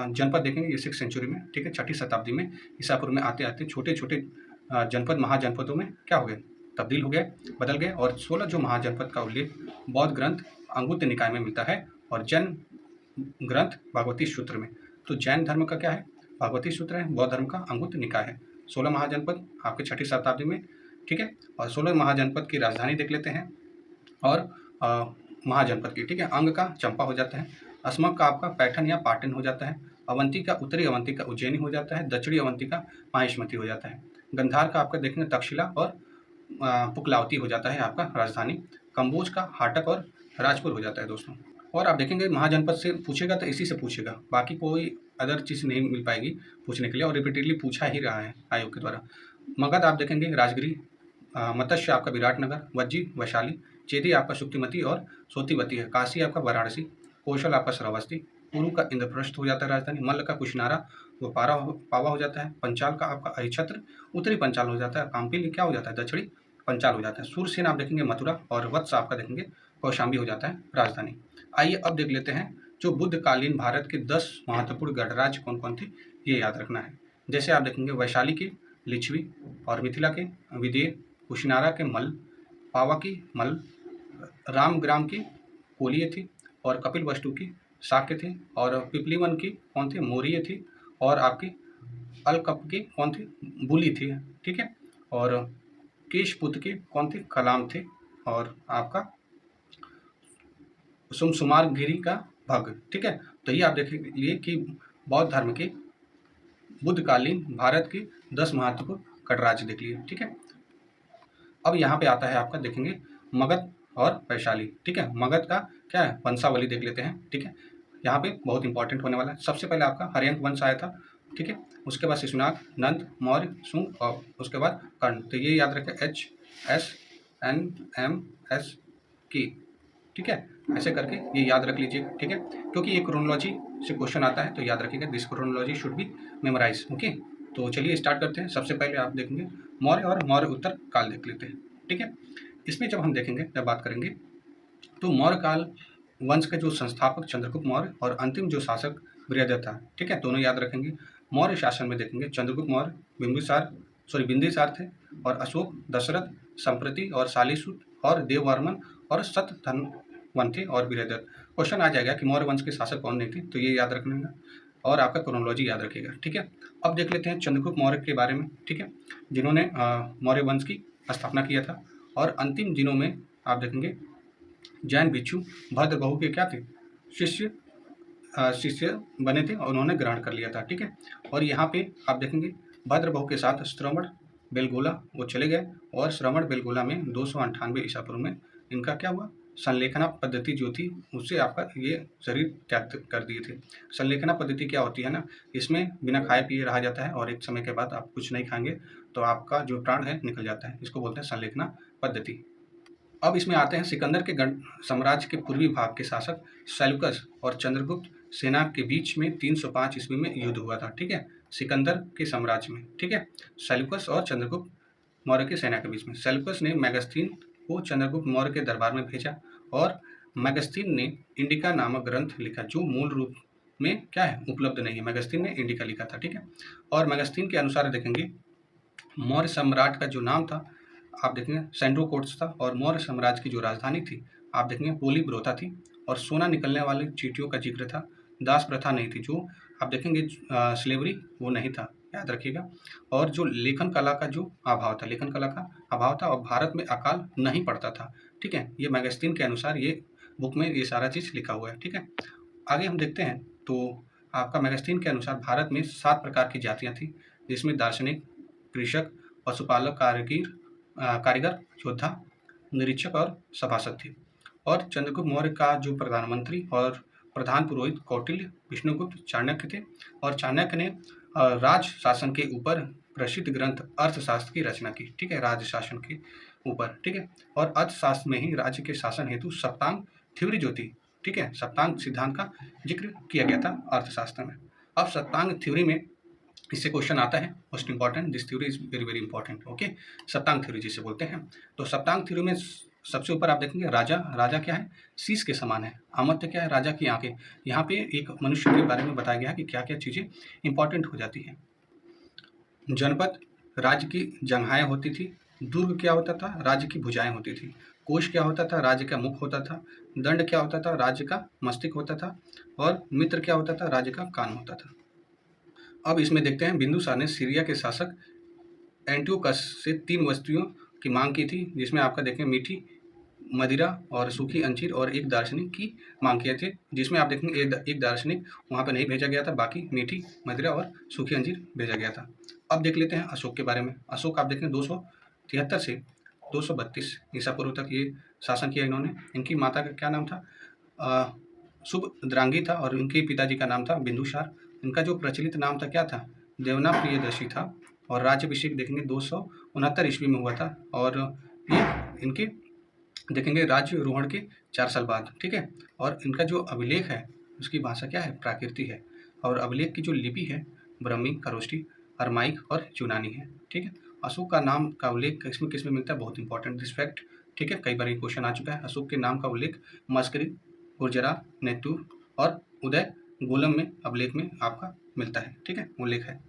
S1: जनपद देखेंगे ये 6th सेंचुरी में, ठीक है, 6ठी शताब्दी में ईसा पूर्व में आते आते छोटे छोटे जनपद महाजनपदों में क्या हो गए, तब्दील हो गए, बदल गए। और 16 जो महाजनपद का उल्लेख बौद्ध ग्रंथ अंगुत्तर निकाय में मिलता है और जैन ग्रंथ भगवती सूत्र में। तो जैन धर्म का क्या है, भगवती सूत्र है, बौद्ध धर्म का अंगुत्तर निकाय है। 16 महाजनपद आपके 6ठी शताब्दी में, ठीक है। और 16 महाजनपद की राजधानी देख लेते हैं। और महाजनपद की, ठीक है, अंग का चंपा हो जाता है, अस्मक का आपका पैठन या पाटन हो जाता है, अवंती का उत्तरी अवंती का उज्जैनी हो जाता है, दक्षिणी अवंती का माहिष्मती हो जाता है, गंधार का आपका देखेंगे तक्षशिला और पुकलावती हो जाता है आपका राजधानी, कंबोज का हाटक और राजपुर हो जाता है दोस्तों। और आप देखेंगे महाजनपद से पूछेगा तो इसी से पूछेगा, बाकी कोई अदर चीज़ नहीं मिल पाएगी पूछने के लिए, और रिपीटेडली पूछा ही रहा है आयोग के द्वारा। मगध आप देखेंगे राजगिरी, मत्स्य आपका विराटनगर, वज्जी वैशाली, चेदी आपका शुक्तिमती और सोतीवती है, काशी आपका वाराणसी, कौशल आपका श्रावस्ती, पुरु का इंद्रप्रस्थ हो जाता है राजधानी, मल्ल का कुशनारा वो पावा हो जाता है, पंचाल का आपका अहिछत्र उत्तरी पंचाल हो जाता है, काम्पिल क्या हो जाता है दक्षिणी पंचाल हो जाता है, सूरसेन आप देखेंगे मथुरा और वत्स आपका देखेंगे कौशाम्बी हो जाता है राजधानी। आइए अब देख लेते हैं जो बुद्धकालीन भारत के 10 महत्वपूर्ण गणराज्य कौन कौन थे, ये याद रखना है। जैसे आप देखेंगे वैशाली के लिच्छवी और मिथिला के विदेह, कुशिनारा के मल्ल, पावा की मल्ल, रामग्राम की कोलिये थी, और कपिल वस्तु की शाक्य थे, और पिपलीवन की कौन थे, मौर्य थी, और आपकी अलकप की कौन थी, बुली थी, ठीक है। और केशपुत्र के कौन थे, कलाम थे, और आपका सुमसुमारगिरी का भग, ठीक है। तो ये आप देखेंगे कि बौद्ध धर्म के बुद्धकालीन भारत के 10 महत्वपूर्ण गणराज्य देख लिए, ठीक है। अब यहाँ पे आता है आपका देखेंगे मगध और वैशाली, ठीक है। मगध का क्या है, वंशावली देख लेते हैं, ठीक है। यहाँ पे बहुत इंपॉर्टेंट होने वाला है। सबसे पहले आपका हर्यंक वंश आया था, ठीक है। उसके बाद शिशुनाग, नंद, मौर्य, शुंग और उसके बाद कर्ण। तो ये याद रखें HSNMS की, ठीक है, ऐसे करके ये याद रख लीजिए, ठीक है, क्योंकि ये क्रोनोलॉजी से क्वेश्चन आता है तो याद रखिएगा, this chronology should be memorise, okay. तो चलिए स्टार्ट करते हैं। सबसे पहले आप देखेंगे मौर्य और मौर्य उत्तर काल देख लेते हैं, ठीक है। इसमें जब हम देखेंगे, जब बात करेंगे तो मौर्य काल वंश के जो संस्थापक चंद्रगुप्त मौर्य और अंतिम जो शासक बृहदत्त था, ठीक है, दोनों याद रखेंगे। मौर्य शासन में देखेंगे चंद्रगुप्त मौर्य बिंबिसार थे, और अशोक, दशरथ, संप्रति और शालीसुत और देववर्मन और शतधन्वन थे, और बृहदत्त। क्वेश्चन आ जाएगा कि मौर्य वंश के शासक कौन नहीं थे, तो ये याद रखना है और आपका क्रोनोलॉजी याद रखिएगा, ठीक है। अब देख लेते हैं चंद्रगुप्त मौर्य के बारे में, ठीक है, जिन्होंने मौर्य वंश की स्थापना किया था, और अंतिम दिनों में आप देखेंगे जैन भिक्षु भद्रबहु के क्या थे, शिष्य बने थे, और उन्होंने ग्रहण कर लिया था, ठीक है। और यहाँ पे आप देखेंगे भद्रबहु के साथ श्रवण बेलगोला वो चले गए, और श्रवण बेलगोला में 298 ईसा पूर्व में इनका क्या हुआ, संलेखना पद्धति जो थी उससे आपका ये शरीर त्याग कर दिए थे। संलेखना पद्धति क्या होती है ना, इसमें बिना खाए पिए रहा जाता है, और एक समय के बाद आप कुछ नहीं खाएंगे तो आपका जो प्राण है निकल जाता है, इसको बोलते हैं संलेखना पद्धति। अब इसमें आते हैं सिकंदर के गण साम्राज्य के पूर्वी भाग के शासक सेल्यूकस और चंद्रगुप्त सेना के बीच में 305 ईस्वी में युद्ध हुआ था। ठीक है, सिकंदर के साम्राज्य में। ठीक है, सेल्यूकस और चंद्रगुप्त मौर्य की सेना के बीच में। सेल्यूकस ने मैगस्थीन को चंद्रगुप्त मौर्य के दरबार में भेजा और मैगस्थीन ने इंडिका नामक ग्रंथ लिखा, जो मूल रूप में क्या है, उपलब्ध नहीं है। मैगस्थीन ने इंडिका लिखा था। ठीक है, और मैगस्थीन के अनुसार देखेंगे मौर्य सम्राट का जो नाम था आप देखेंगे सेंड्रोकोट्स था, और मौर्य साम्राज्य की जो राजधानी थी आप देखेंगे पोलीब्रोथा थी, और सोना निकलने वाली चींटियों का जिक्र था। दास प्रथा नहीं थी, जो आप देखेंगे स्लेवरी वो नहीं था, याद रखिएगा। और जो लेखन कला का जो अभाव था, लेखन कला का अभाव था, और भारत में अकाल नहीं पड़ता था। ठीक है, ये मैगजीन के अनुसार ये बुक में ये सारा चीज़ लिखा हुआ है। ठीक है, आगे हम देखते हैं तो आपका मैगजीन के अनुसार भारत में 7 प्रकार की जातियाँ थी, जिसमें दार्शनिक, कृषक, पशुपालक, कारीगर, योद्धा, निरीक्षक और सभासद थे। और चंद्रगुप्त मौर्य का जो प्रधानमंत्री और प्रधान पुरोहित कौटिल्य, विष्णुगुप्त, चाणक्य थे, और चाणक्य ने राज शासन के ऊपर प्रसिद्ध ग्रंथ अर्थशास्त्र की रचना की। ठीक है, राज्य शासन के ऊपर। ठीक है, और अर्थशास्त्र में ही राज्य के शासन हेतु सप्तांग थ्योरी जो थी, ठीक है, सप्तांग सिद्धांत का जिक्र किया गया था अर्थशास्त्र में। अब सप्तांग थ्योरी में इससे क्वेश्चन आता है, most important, this theory is very very important. Okay, सप्तांग थ्योरी जिसे बोलते हैं। तो सप्तांग थ्योरी में सबसे ऊपर आप देखेंगे राजा, राजा क्या है, शीश के समान है। अमर्त्य क्या है, राजा की आंखें। यहाँ पे एक मनुष्य के बारे में बताया गया है कि क्या क्या चीज़ें इंपॉर्टेंट हो जाती हैं। जनपद, राज्य की जंघाएं होती थी। दुर्ग क्या होता था, राज्य की भुजाएं होती थी। कोश क्या होता था, राज्य का मुख होता था। दंड क्या होता था, राज्य का मस्तिष्क होता था। और मित्र क्या होता था, राज्य का कान होता था। अब इसमें देखते हैं बिंदुसार ने सीरिया के शासक एंटियोकस से 3 वस्तुओं की मांग की थी, जिसमें आपका देखें मीठी मदिरा और सूखी अंजीर और एक दार्शनिक की मांग किए थे, जिसमें आप देखेंगे एक दार्शनिक वहाँ पर नहीं भेजा गया था, बाकी मीठी मदिरा और सूखी अंजीर भेजा गया था। अब देख लेते हैं अशोक के बारे में। अशोक आप देखें 273 से 232 ईसा पूर्व तक ये शासन किया इन्होंने। इनकी माता का क्या नाम था, सुभद्रांगी था, और इनके पिताजी का नाम था बिंदुसार। इनका जो प्रचलित नाम था क्या था, देवना प्रियदर्शी था। और राज्याभिषेक देखेंगे 269 ईस्वी में हुआ था, और ये इनके देखेंगे राज्यारोहण के 4 साल बाद। ठीक है, और इनका जो अभिलेख है उसकी भाषा क्या है, प्राकृति है। और अभिलेख की जो लिपि है ब्रह्मी, खरोष्टी, अरमाइक और यूनानी है। ठीक है, अशोक का नाम का उल्लेख किसमें किसमें मिलता है, बहुत इंपॉर्टेंट दिस फैक्ट। ठीक है, कई बार ये क्वेश्चन आ चुका है। अशोक के नाम का उल्लेख मस्करी, गुर्जरा, नेतूर और उदय गोलम में अभिलेख में आपका मिलता है। ठीक है, उल्लेख है।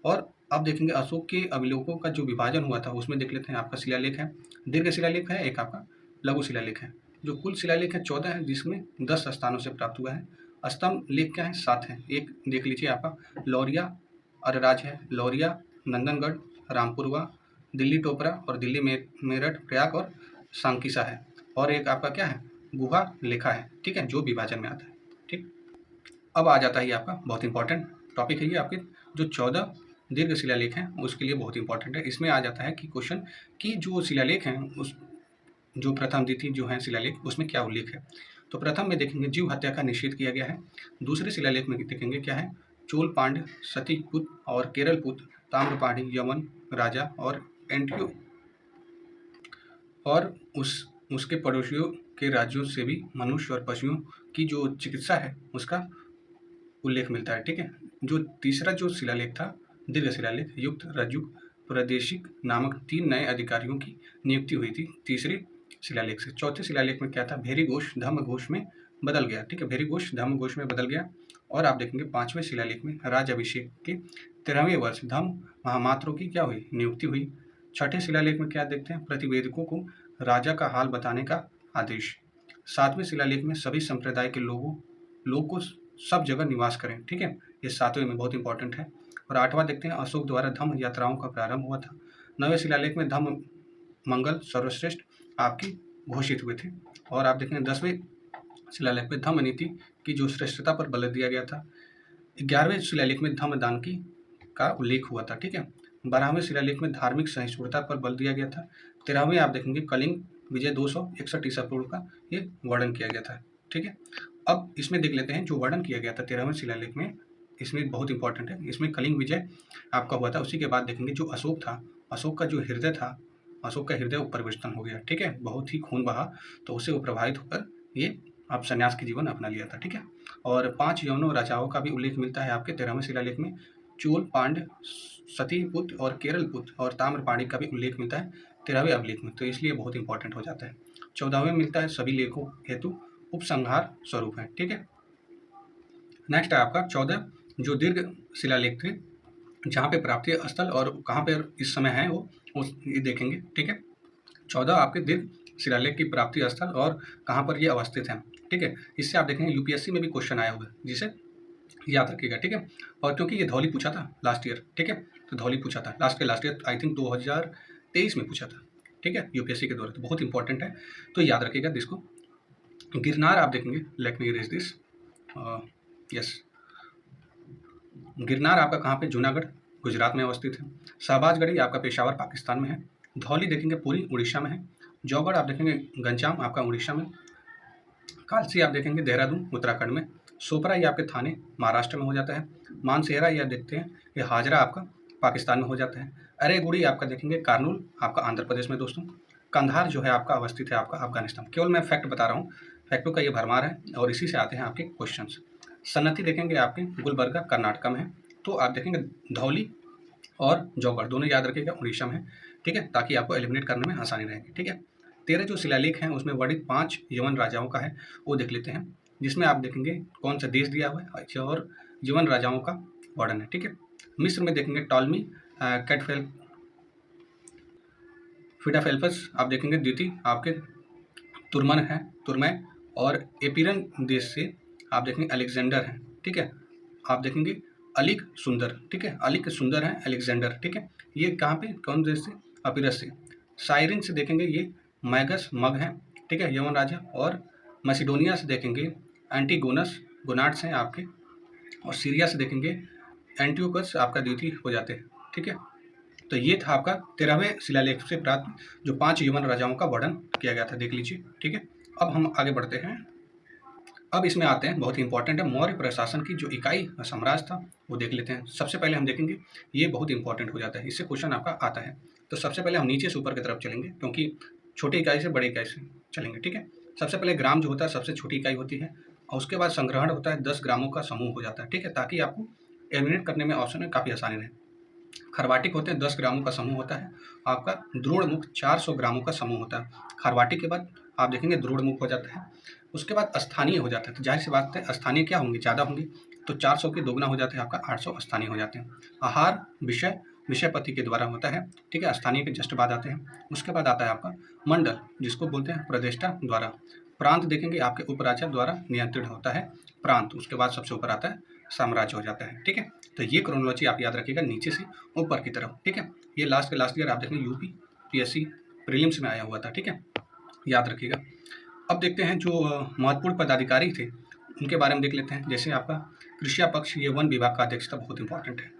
S1: और अब देखेंगे अशोक के अभिलेखों का जो विभाजन हुआ था उसमें देख लेते हैं। आपका शिलालेख है, दीर्घ शिलालेख है, एक आपका लघु शिलालेख है। जो कुल शिलालेख है 14 है, जिसमें 10 स्थानों से प्राप्त हुआ है। स्तंभ लेख क्या है, 7 है। एक देख लीजिए आपका लौरिया अरराज है, लौरिया, नंदनगढ़, रामपुरवा, दिल्ली टोपरा और दिल्ली मेरठ, प्रयाग और सांकिसा है। और एक आपका क्या है, गुहा लेखा है। ठीक है, जो विभाजन में आता है। ठीक, अब आ जाता है आपका बहुत इंपॉर्टेंट टॉपिक है ये आपके जो 14 दीर्घ शिलालेख हैं उसके लिए बहुत इंपॉर्टेंट है। इसमें आ जाता है कि क्वेश्चन कि जो शिलालेख हैं उस जो प्रथम द्वितीय जो है शिलालेख उसमें क्या उल्लेख है। तो प्रथम में देखेंगे जीव हत्या का निषेध किया गया है। दूसरे शिलालेख में देखेंगे क्या है, चोल पांड्य, सतीपुत और केरलपुत, ताम्रपाणी, यमन राजा और एंटियो और उसके पड़ोसियों के राज्यों से भी मनुष्य और पशुओं की जो चिकित्सा है उसका उल्लेख मिलता है। ठीक है, जो तीसरा जो शिलालेख था दीर्घ शिलालेख, युक्त, रजुक, प्रादेशिक नामक 3 नए अधिकारियों की नियुक्ति हुई थी तीसरे शिलालेख से। चौथे शिलालेख में क्या था, भेरी घोष धम्म घोष में बदल गया। ठीक है, भेरी घोष धम्म घोष में बदल गया। और आप देखेंगे 5वें शिलालेख में राज्याभिषेक के 13वें वर्ष धम्म महामात्रों की क्या हुई, नियुक्ति हुई। छठे शिलालेख में क्या देखते हैं, प्रतिवेदकों को राजा का हाल बताने का आदेश। 7वें शिलालेख में सभी संप्रदाय के लोग को सब जगह निवास करें। ठीक है, ये 7वें में बहुत इंपॉर्टेंट है। और 8वां देखते हैं, अशोक द्वारा धम्म यात्राओं का प्रारंभ हुआ था। 9वें शिलालेख में धम्म मंगल सर्वश्रेष्ठ आपकी घोषित हुए थे। और आप देखें 10वें शिलालेख में धम्म नीति की जो श्रेष्ठता पर बल दिया गया था। 11वें शिलालेख में धम्म दान की का उल्लेख हुआ था। ठीक है, 12वें शिलालेख में धार्मिक सहिष्णुता पर बल दिया गया था। 13वें आप देखेंगे कलिंग विजय 261 ईसा पूर्व का ये वर्णन किया गया था। ठीक है, अब इसमें देख लेते हैं जो वर्णन किया गया था 13वें शिलालेख में, इसमें बहुत इंपॉर्टेंट है। इसमें कलिंग विजय आपका हुआ था। उसी के बाद देखेंगे जो अशोक था, अशोक का जो हृदय था अशोक का हृदय परिवर्तन हो गया, ठीक है, बहुत ही खून बहा, तो उससे वो प्रभावित होकर ये आप संन्यास की जीवन अपना लिया था, ठीक है। और 5 यवनों राजाओं का भी उल्लेख मिलता है आपके 13वें शिलालेख में। चोल, पांड्य, सतीपुत्र और केरलपुत्र और ताम्रपाणी का भी उल्लेख मिलता है 13वें अभिलेख में, तो इसलिए बहुत इंपॉर्टेंट हो जाता है। 14वें मिलता है सभी लेखों हेतु उपसंहार स्वरूप है, ठीक है। नेक्स्ट है आपका 14 जो दीर्घ शिलालेख थे, जहाँ पे प्राप्ति स्थल और कहाँ पर इस समय है वो ये देखेंगे, ठीक है। 14 आपके दीर्घ शिलालेख की प्राप्ति स्थल और कहाँ पर ये अवस्थित है, ठीक है। इससे आप देखेंगे यूपीएससी में भी क्वेश्चन आया हुआ है, जिसे याद रखिएगा, ठीक है। और क्योंकि ये धौली पूछा था लास्ट ईयर, ठीक है, तो धौली पूछा था लास्ट ईयर आई थिंक 2023 में पूछा था, ठीक है, यूपीएससी के द्वारा, तो बहुत इंपॉर्टेंट है, तो याद रखिएगा इसको। गिरनार आप देखेंगे, let me erase this, yes, Girnar आपका कहाँ पे, जूनागढ़ गुजरात में अवस्थित है। शहबाजगढ़ी आपका पेशावर पाकिस्तान में है। धौली देखेंगे पूरी उड़ीसा में है। जौगढ़ आप देखेंगे गंजाम आपका उड़ीसा में। कालसी आप देखेंगे देहरादून उत्तराखंड में। सोपरा ये आपके थाने महाराष्ट्र में हो जाता है। मानसेहरा ये आप देखते हैं, ये हाजरा आपका पाकिस्तान में हो जाता है। अरेगुड़ी आपका देखेंगे कारनूल आपका आंध्र प्रदेश में दोस्तों। कंधार जो है आपका अवस्थित है आपका अफगानिस्तान। केवल मैं फैक्ट बता रहा हूँ, फैक्टों का ये भरमार है और इसी से आते हैं आपके क्वेश्चंस। सन्नति देखेंगे आपके गुलबर्गा कर्नाटका में है। तो आप देखेंगे धौली और जौगढ़ दोनों याद रखिएगा उड़ीसा में है, ठीक है, ताकि आपको एलिमिनेट करने में आसानी रहेगी, ठीक है। 13 जो शिलालेख हैं उसमें वर्णित 5 यवन राजाओं का है, वो देख लेते हैं, जिसमें आप देखेंगे कौन सा देश दिया हुआ है और यवन राजाओं का वर्णन है, ठीक है। मिस्र में देखेंगे टॉलमी कैटफेल फिडाफेल्पस आप देखेंगे द्वितीय आपके तुर्मन है, तुर्मै, और एपिरन देश से आप देखेंगे अलेक्जेंडर है, ठीक है। आप देखेंगे अलिक सुंदर, ठीक है, अलिक सुंदर है अलेक्जेंडर, ठीक है। ये कहाँ पे कौन देश से, अपिरस से। साइरिन से देखेंगे ये मैगस मग है, ठीक है, यवन राजा। और मैसिडोनिया से देखेंगे एंटीगोनस गोनाट्स हैं आपके। और सीरिया से देखेंगे एंटियोकस आपका द्वितीय हो जाते हैं, ठीक है। तो ये था आपका 13वें शिलालेख से प्राप्त जो 5 यवन राजाओं का वर्णन किया गया था, देख लीजिए, ठीक है। अब हम आगे बढ़ते हैं। अब इसमें आते हैं, बहुत ही इंपॉर्टेंट है, मौर्य प्रशासन की जो इकाई साम्राज्य था वो देख लेते हैं। सबसे पहले हम देखेंगे, ये बहुत इंपॉर्टेंट हो जाता है, इससे क्वेश्चन आपका आता है। तो सबसे पहले हम नीचे से ऊपर की तरफ चलेंगे, क्योंकि छोटी इकाई से बड़ी इकाई से चलेंगे, ठीक है। सबसे पहले ग्राम जो होता है सबसे छोटी इकाई होती है, और उसके बाद संग्रहण होता है 10 ग्रामों का समूह हो जाता है, ठीक है, ताकि आपको एलिमिनेट करने में ऑप्शन में काफ़ी आसानी रहे। खरवाटिक होते हैं 10 ग्रामों का समूह होता है। आपका द्रोणमुख 400 ग्रामों का समूह होता है। खरवाटिक के बाद आप देखेंगे द्रोणमुख हो जाता है। उसके बाद स्थानीय हो जाता है, तो जाहिर सी बात है स्थानीय क्या होंगे, ज़्यादा होंगे, तो 400 के दोगुना हो जाते हैं, आपका 800 स्थानीय हो जाते हैं। आहार विषय विषयपति के द्वारा होता है, ठीक है, स्थानीय के जस्ट बाद आते हैं। उसके बाद आता है आपका मंडल, जिसको बोलते हैं प्रदेष्टा द्वारा। प्रांत देखेंगे आपके उपराजा द्वारा नियंत्रित होता है प्रांत। उसके बाद सबसे ऊपर आता है साम्राज्य हो जाता है, ठीक है। तो ये क्रोनोलॉजी आप याद रखिएगा नीचे से ऊपर की तरफ, ठीक है। ये लास्ट ईयर आप देखेंगे यूपी पीएससी प्रीलिम्स में आया हुआ था, ठीक है, याद रखिएगा। अब देखते हैं जो महत्वपूर्ण पदाधिकारी थे उनके बारे में देख लेते हैं। जैसे आपका कृषिया पक्ष, ये वन विभाग का अध्यक्ष था, बहुत इंपॉर्टेंट है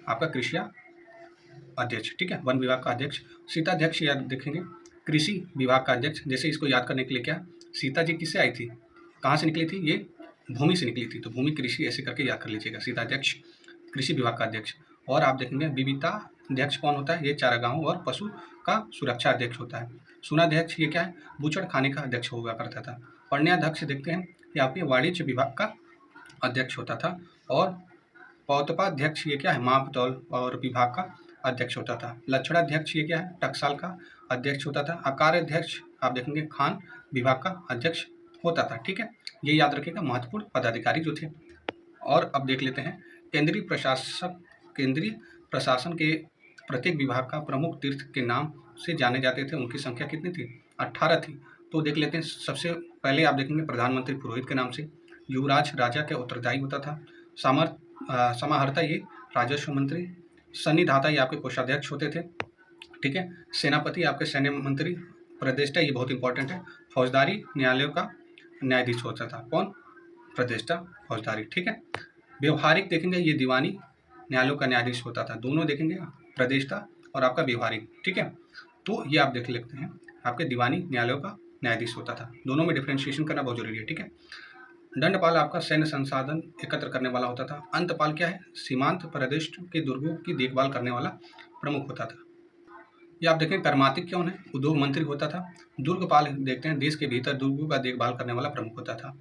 S1: आपका कृषिया अध्यक्ष, ठीक है, वन विभाग का अध्यक्ष। सीताध्यक्ष याद देखेंगे कृषि विभाग का अध्यक्ष। जैसे इसको याद करने के लिए क्या, सीता जी किससे आई थी, कहाँ से निकली थी, ये भूमि से निकली थी, तो भूमि कृषि ऐसे करके याद कर लीजिएगा, सीताध्यक्ष कृषि विभाग का अध्यक्ष। और आप देखेंगे विविता अध्यक्ष कौन होता है, ये चारागाहों और पशु का सुरक्षा अध्यक्ष होता है। सुनाध्यक्ष ये क्या है, बूचड़ खाने का अध्यक्ष हुआ करता था। पर्ण्याध्यक्ष देखते हैं ये आपके वाणिज्य विभाग का अध्यक्ष होता था। और पौतपाध्यक्ष ये क्या है, माप तौल और विभाग का अध्यक्ष होता था। लक्षणाध्यक्ष ये क्या है, टकसाल का अध्यक्ष होता था। आकाराध्यक्ष आप देखेंगे खान विभाग का अध्यक्ष होता था, ठीक है। ये याद रखिएगा महत्वपूर्ण पदाधिकारी जो थे। और अब देख लेते हैं केंद्रीय प्रशासन के प्रत्येक विभाग का प्रमुख तीर्थ के नाम से जाने जाते थे, उनकी संख्या कितनी थी, 18 थी। तो देख लेते हैं, सबसे पहले आप देखेंगे प्रधानमंत्री पुरोहित के नाम से। युवराज राजा के उत्तरदायी होता था। समाहर्ता ये राजस्व मंत्री। सन्निधाता ये आपके कोषाध्यक्ष होते थे, ठीक है। सेनापति आपके सैन्य मंत्री। प्रदेष्टा ये बहुत इंपॉर्टेंट है, फौजदारी न्यायालयों का न्यायाधीश होता था, कौन, प्रदेष्टा फौजदारी, ठीक है। व्यवहारिक देखेंगे ये दीवानी न्यायालयों का न्यायाधीश होता था। दोनों देखेंगे प्रदेष्टा और आपका व्यवहारिक, ठीक है। तो ये आप देख लेते हैं आपके दीवानी न्यायालयों का न्यायाधीश होता था। दोनों में डिफ्रेंशिएशन करना बहुत जरूरी है, ठीक है। दंडपाल आपका सैन्य संसाधन एकत्र करने वाला होता था। अंतपाल क्या है, सीमांत प्रदेश के दुर्गों की देखभाल करने वाला प्रमुख होता था। ये आप देखें कर्मातिक कौन है, उद्योग मंत्री होता था। दुर्गपाल देखते हैं देश के भीतर दुर्गों का देखभाल करने वाला प्रमुख होता था।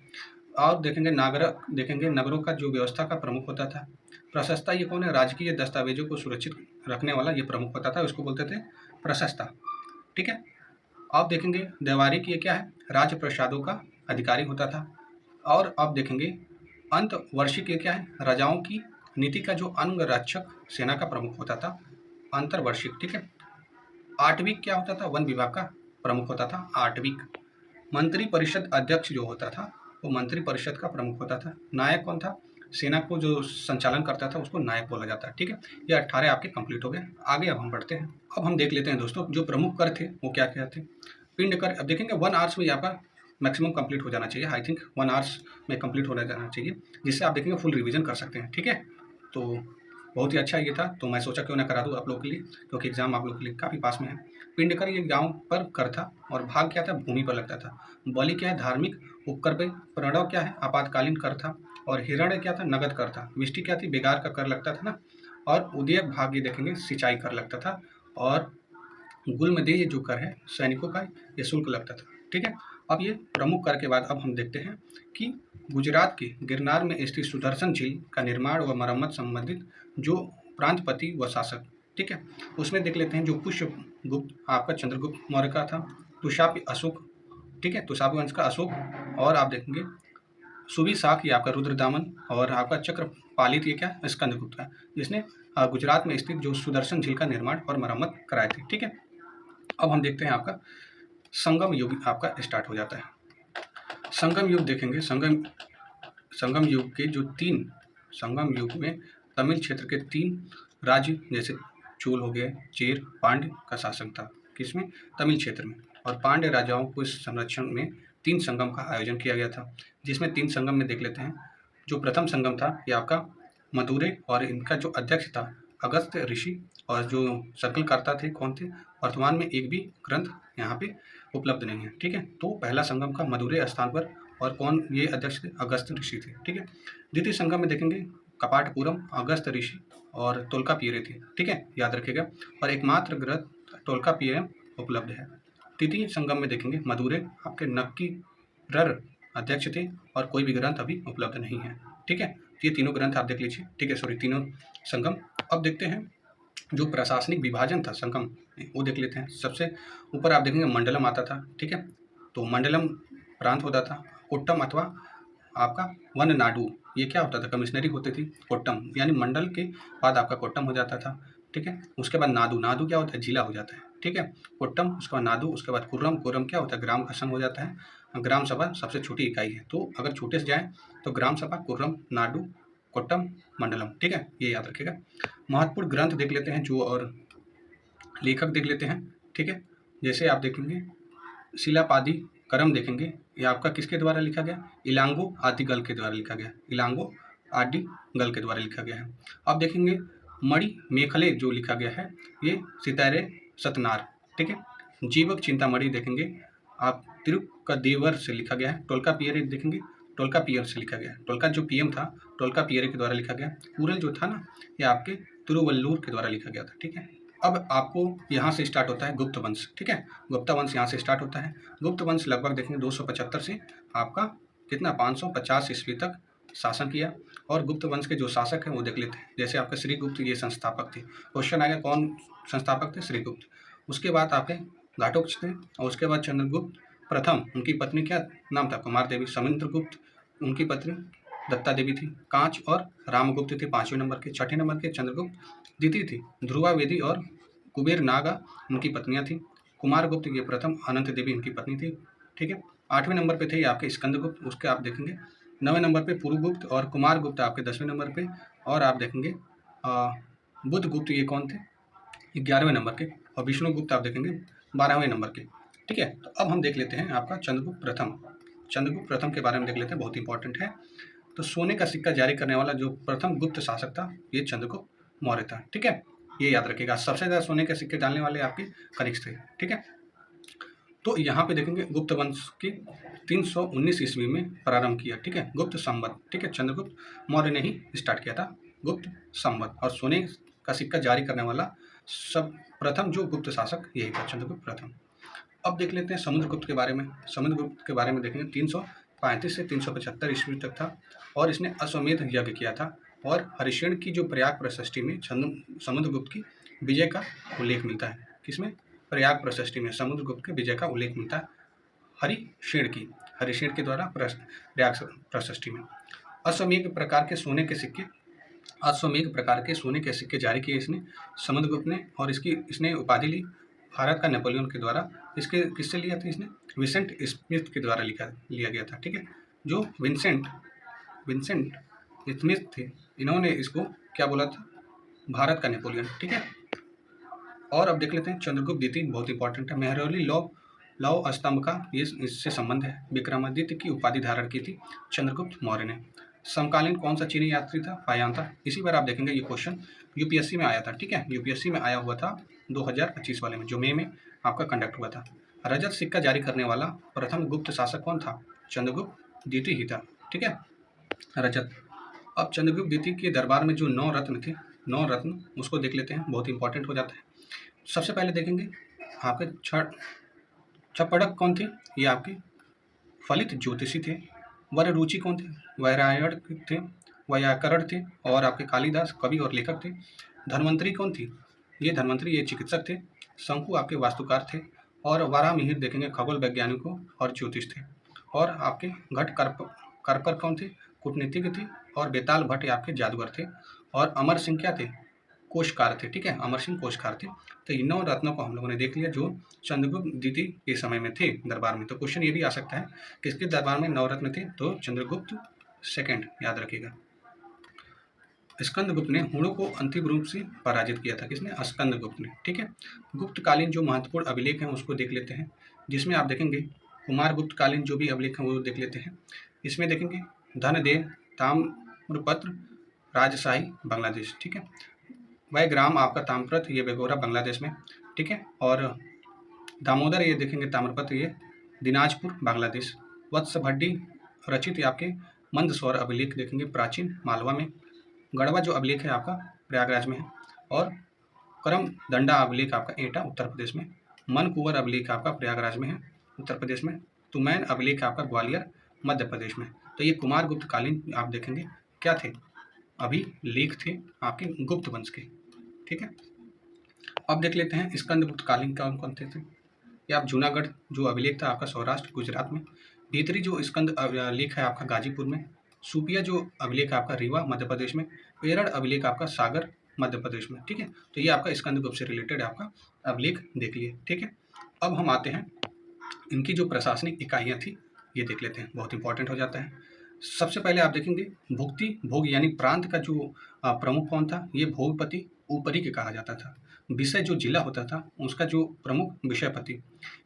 S1: और देखेंगे नागरिक देखेंगे नगरों का जो व्यवस्था का प्रमुख होता था। प्रशस्ता ये कौन है, राजकीय दस्तावेजों को सुरक्षित रखने वाला ये प्रमुख होता था, उसको बोलते थे प्रशस्ता। ठीक है। आप देखेंगे व्यवहारिक ये क्या है, राज्य प्रसादों का अधिकारी होता था। और आप देखेंगे अंत वार्षिक ये क्या है, राजाओं की नीति का जो अंगरक्षक सेना का प्रमुख होता था, अंतर्वार्षिक। ठीक है। आठवीं क्या होता था, वन विभाग का प्रमुख होता था आठवीं। मंत्री परिषद अध्यक्ष जो होता था वो मंत्री परिषद का प्रमुख होता था। नायक कौन था, सेना को जो संचालन करता था उसको नायक बोला जाता है। ठीक है। ये 18 आपके कंप्लीट हो गए। आगे अब हम बढ़ते हैं। अब हम देख लेते हैं दोस्तों जो प्रमुख कर थे वो क्या क्या थे। पिंड कर, अब देखेंगे 1 आवर्स में आपका मैक्सिमम कंप्लीट हो जाना चाहिए। आई थिंक 1 आवर्स में कंप्लीट हो जाना चाहिए, जिससे आप देखेंगे फुल रिवीजन कर सकते हैं। ठीक है। तो बहुत ही अच्छा ये था, तो मैं सोचा क्यों ना करा दूँ आप लोग के लिए, क्योंकि एग्जाम आप लोग के लिए काफ़ी पास में है। पिंड कर ये गाँव पर कर था, और भाग क्या था, भूमि पर लगता था। बलि क्या है, धार्मिक उपकर पे। प्रणव क्या है, आपातकालीन कर था। और हिरण्य क्या था, नगद कर था। विष्टि क्या थी, बेगार का कर लगता था ना। और उदयक भाग ये देखेंगे सिंचाई कर लगता था। और गुलमदेह ये जो कर है सैनिकों का, ये शुल्क लगता था। ठीक है। अब ये प्रमुख कर के बाद अब हम देखते हैं कि गुजरात के गिरनार में स्थित सुदर्शन झील का निर्माण व मरम्मत संबंधित जो प्रांतपति व शासक, ठीक है, उसमें देख लेते हैं। जो पुष्यगुप्त आपका चंद्रगुप्त मौर्य का था। तुषापी अशोक, ठीक है, तुषापी वंश का अशोक। और आप देखेंगे सुबी शाक ये आपका रुद्रदामन। और आपका चक्रपालित ये क्या, स्कंदगुप्त का, जिसने गुजरात में स्थित जो सुदर्शन झील का निर्माण और मरम्मत कराए थे। ठीक है। अब हम देखते हैं आपका संगम युग आपका स्टार्ट हो जाता है। संगम युग देखेंगे। संगम युग के जो तीन, संगम युग में तमिल क्षेत्र के 3 राज्य जैसे चोल हो गए, चेर, पांड्य का शासन था। किसमें, तमिल क्षेत्र में। और पांड्य राजाओं को इस संरक्षण में 3 संगम का आयोजन किया गया था, जिसमें 3 संगम में देख लेते हैं। जो प्रथम संगम था ये आपका मदुरै, और इनका जो अध्यक्ष था अगस्त्य ऋषि। और जो सर्कलकर्ता थे कौन थे, वर्तमान में एक भी ग्रंथ यहाँ पे उपलब्ध नहीं है। ठीक है। तो पहला संगम का मदुरै स्थान पर, और कौन ये अध्यक्ष थे, अगस्त्य ऋषि थे। ठीक है। द्वितीय संगम में देखेंगे कपाटपुरम, अगस्त्य ऋषि और तोल्कापिरे थे। ठीक है, याद रखिएगा। और एकमात्र ग्रंथ तोल्कापिरे उपलब्ध है। तृतीय संगम में देखेंगे मदुरै, आपके नक्कीरर अध्यक्ष थे, और कोई भी ग्रंथ अभी उपलब्ध नहीं है। ठीक है। ये तीनों ग्रंथ आप देख लीजिए। ठीक है, सॉरी, तीनों संगम। अब देखते हैं जो प्रशासनिक विभाजन था संगम में, वो देख लेते हैं। सबसे ऊपर आप देखेंगे मंडलम आता था। ठीक है। तो मंडलम प्रांत होता था। कोट्टम अथवा आपका वन नाडु, ये क्या होता था, कमिश्नरी होती थी। कोट्टम यानी मंडल के बाद आपका कोट्टम हो जाता था। ठीक है। उसके बाद नादु, नादु क्या होता है, जिला हो जाता है। ठीक है। कोट्टम, उसके बाद नादु, उसके बाद कुर्रम, कुर्रम क्या होता है, ग्राम का संघ हो जाता है। ग्राम सभा सबसे छोटी इकाई है। तो अगर छोटे से जाए तो ग्राम सभा, कुर्रम, नाडु, कोट्टम, मंडलम। ठीक है, ये याद रखिएगा। महत्वपूर्ण ग्रंथ देख लेते हैं जो, और लेखक देख लेते हैं। ठीक है। जैसे आप देखेंगे शिलापादी करम देखेंगे, ये आपका किसके द्वारा लिखा गया, इलांगो आदिगल के द्वारा लिखा गया। इलांगो आदिगल के द्वारा लिखा गया है। अब देखेंगे मणि मेखले जो लिखा गया है, ये सितारे सतनार। ठीक है। जीवक चिंतामणि देखेंगे आप तिरुक्कदेवर से लिखा गया है। टोल्कापियर देखेंगे, टोल्कापियर से लिखा गया है। टोल्का जो पीएम था, टोल्कापियर के द्वारा लिखा गया। पूरल जो था ना, ये आपके तिरुवल्लुर के द्वारा लिखा गया था। ठीक है। अब आपको यहाँ से स्टार्ट होता है गुप्त वंश। ठीक है, गुप्ता वंश यहाँ से स्टार्ट होता है। गुप्त वंश लगभग देखेंगे 275 से आपका कितना 550 ईस्वी तक शासन किया। और गुप्त वंश के जो शासक हैं वो देख लेते हैं। जैसे आपके श्रीगुप्त ये संस्थापक थे। क्वेश्चन आएगा कौन संस्थापक थे, श्रीगुप्त। उसके बाद आपके घाटोत्कच थे, और उसके बाद चंद्रगुप्त प्रथम, उनकी पत्नी क्या नाम था, कुमार देवी। समुद्रगुप्त, उनकी पत्नी दत्ता देवी थी। कांच और रामगुप्त थे 5वें नंबर के। 6ठे नंबर के चंद्रगुप्त द्वितीय थी ध्रुवा वेदी और कुबेर नागा, उनकी पत्नियां थी। कुमार गुप्त ये प्रथम, अनंत देवी इनकी पत्नी थी। ठीक है। 8वें नंबर पे थे ये आपके स्कंदगुप्त, उसके आप देखेंगे 9वें नंबर पे पुरुगुप्त, और कुमार गुप्त आपके 10वें नंबर पे। और आप देखेंगे बुद्धगुप्त ये कौन थे, 11वें नंबर के। और विष्णुगुप्त आप देखेंगे 12वें नंबर के। ठीक है। तो अब हम देख लेते हैं आपका चंद्रगुप्त प्रथम। चंद्रगुप्त प्रथम के बारे में देख लेते हैं, बहुत इंपॉर्टेंट है। तो सोने का सिक्का जारी करने वाला जो प्रथम गुप्त शासक था ये चंद्रगुप्त मौर्य था। ठीक है, ये याद रखिएगा। सबसे ज़्यादा सोने के सिक्के डालने वाले आपके कनिष्क थे। ठीक है। तो यहाँ पे देखेंगे गुप्त वंश के 319 ईस्वी में प्रारंभ किया। ठीक है, गुप्त संवत। ठीक है, चंद्रगुप्त मौर्य ने ही स्टार्ट किया था गुप्त संवत। और सोने का सिक्का जारी करने वाला सब प्रथम जो गुप्त शासक यही था, चंद्रगुप्त प्रथम। अब देख लेते हैं समुद्रगुप्त के बारे में। समुद्रगुप्त के बारे में देखेंगे 335 से 375 ईस्वी तक था और इसने अश्वमेध यज्ञ किया था और हरिश्चंद्र की जो प्रयाग प्रशस्ति में समुद्रगुप्त की विजय का उल्लेख मिलता है। किसमें? प्रयाग प्रशस्ति में समुद्रगुप्त के विजय का उल्लेख मिलता है हरिश्चंद्र के द्वारा प्रयाग प्रशस्ति में। अश्वमेध प्रकार के सोने के सिक्के जारी किए इसने समुद्रगुप्त ने और इसने उपाधि ली भारत का नेपोलियन के द्वारा। इसके किससे लिया था इसने? विंसेंट स्मिथ के द्वारा लिया गया था। ठीक है, जो विंसेंट स्मिथ थे, इन्होंने इसको क्या बोला था? भारत का नेपोलियन। ठीक है, और अब देख लेते हैं चंद्रगुप्त द्वितीय, बहुत इंपॉर्टेंट है। मेहरौली लौह स्तंभ का ये इससे संबंध है। विक्रमादित्य की उपाधि धारण की थी चंद्रगुप्त मौर्य ने। समकालीन कौन सा चीनी यात्री था? फायान था। इसी बार आप देखेंगे ये क्वेश्चन यूपीएससी में आया था। ठीक है, यूपीएससी में आया हुआ था 2025 वाले में, जो मई में आपका कंडक्ट हुआ था। रजत सिक्का जारी करने वाला प्रथम गुप्त शासक कौन था? चंद्रगुप्त द्वितीय ही था। ठीक है, रजत। अब चंद्रगुप्त द्वितीय के दरबार में जो 9 रत्न थे, 9 रत्न, उसको देख लेते हैं, बहुत इंपॉर्टेंट हो जाता है। सबसे पहले देखेंगे आपके छपड़क कौन थे? ये आपके फलित ज्योतिषी थे। वर रुचि कौन थे? वैयाकरण थे और आपके कालिदास कवि और लेखक थे। धन्वंतरी कौन थी? ये धन्वंतरी ये चिकित्सक थे। शंकु आपके वास्तुकार थे और वारामिहिर देखेंगे खगोल वैज्ञानिकों और ज्योतिष थे। और आपके घट करपर कौन थे? कूटनीतिज्ञ थे। और बेताल भट्ट आपके जादूगर थे। और अमर सिंह क्या थे? कोशकार थे। ठीक है, अमर सिंह कोशकार थे। तो इन 9 रत्नों को हम लोगों ने देख लिया जो चंद्रगुप्त द्वितीय के समय में थे दरबार में। तो क्वेश्चन ये भी आ सकता है किसके दरबार में 9 रत्न थे? तो चंद्रगुप्त सेकंड, याद रखिएगा। स्कंदगुप्त ने हुणों को अंतिम रूप से पराजित किया था। किसने? स्कंदगुप्त ने। ठीक है, गुप्तकालीन जो महत्वपूर्ण अभिलेख हैं उसको देख लेते हैं, जिसमें आप देखेंगे कुमार गुप्तकालीन जो भी अभिलेख हैं वो देख लेते हैं। इसमें देखेंगे धनदेव ताम्रपत्र राजशाही बांग्लादेश। ठीक है, वह ग्राम आपका ताम्रपत्र ये बेगोरा बांग्लादेश में। ठीक है, और दामोदर ये देखेंगे ताम्रपत्र ये दिनाजपुर बांग्लादेश। वत्स भट्टी रचित आपके मंदसौर अभिलेख देखेंगे प्राचीन मालवा में। गढ़वा जो अभिलेख है आपका प्रयागराज में है। और करम दंडा अभिलेख आपका एटा उत्तर प्रदेश में। मन कुंवर अभिलेख आपका प्रयागराज में है उत्तर प्रदेश में। तुमैन अभिलेख आपका ग्वालियर मध्य प्रदेश में। तो ये कुमार गुप्त कालीन आप देखेंगे क्या थे? अभिलेख थे आपके गुप्त वंश के। ठीक है, अब देख लेते हैं स्कंदगुप्त कालीन कौन कौन थे। ये आप जूनागढ़ जो अभिलेख था आपका सौराष्ट्र गुजरात में। भीतरी जो स्कंद लेख है आपका गाजीपुर में। सुपिया जो अभिलेख आपका रीवा मध्य प्रदेश में। पेरड़ अभिलेख आपका सागर मध्य प्रदेश में। ठीक है, तो ये आपका स्कंदगुप्त से रिलेटेड आपका अभिलेख देख लिए। ठीक है, अब हम आते हैं इनकी जो प्रशासनिक इकाइयाँ थी ये देख लेते हैं, बहुत इंपॉर्टेंट हो जाता है। सबसे पहले आप देखेंगे भोग यानी प्रांत का जो प्रमुख कौन था? ये भोगपति ऊपरी के कहा जाता था। विषय जो जिला होता था उसका जो प्रमुख विषयपति।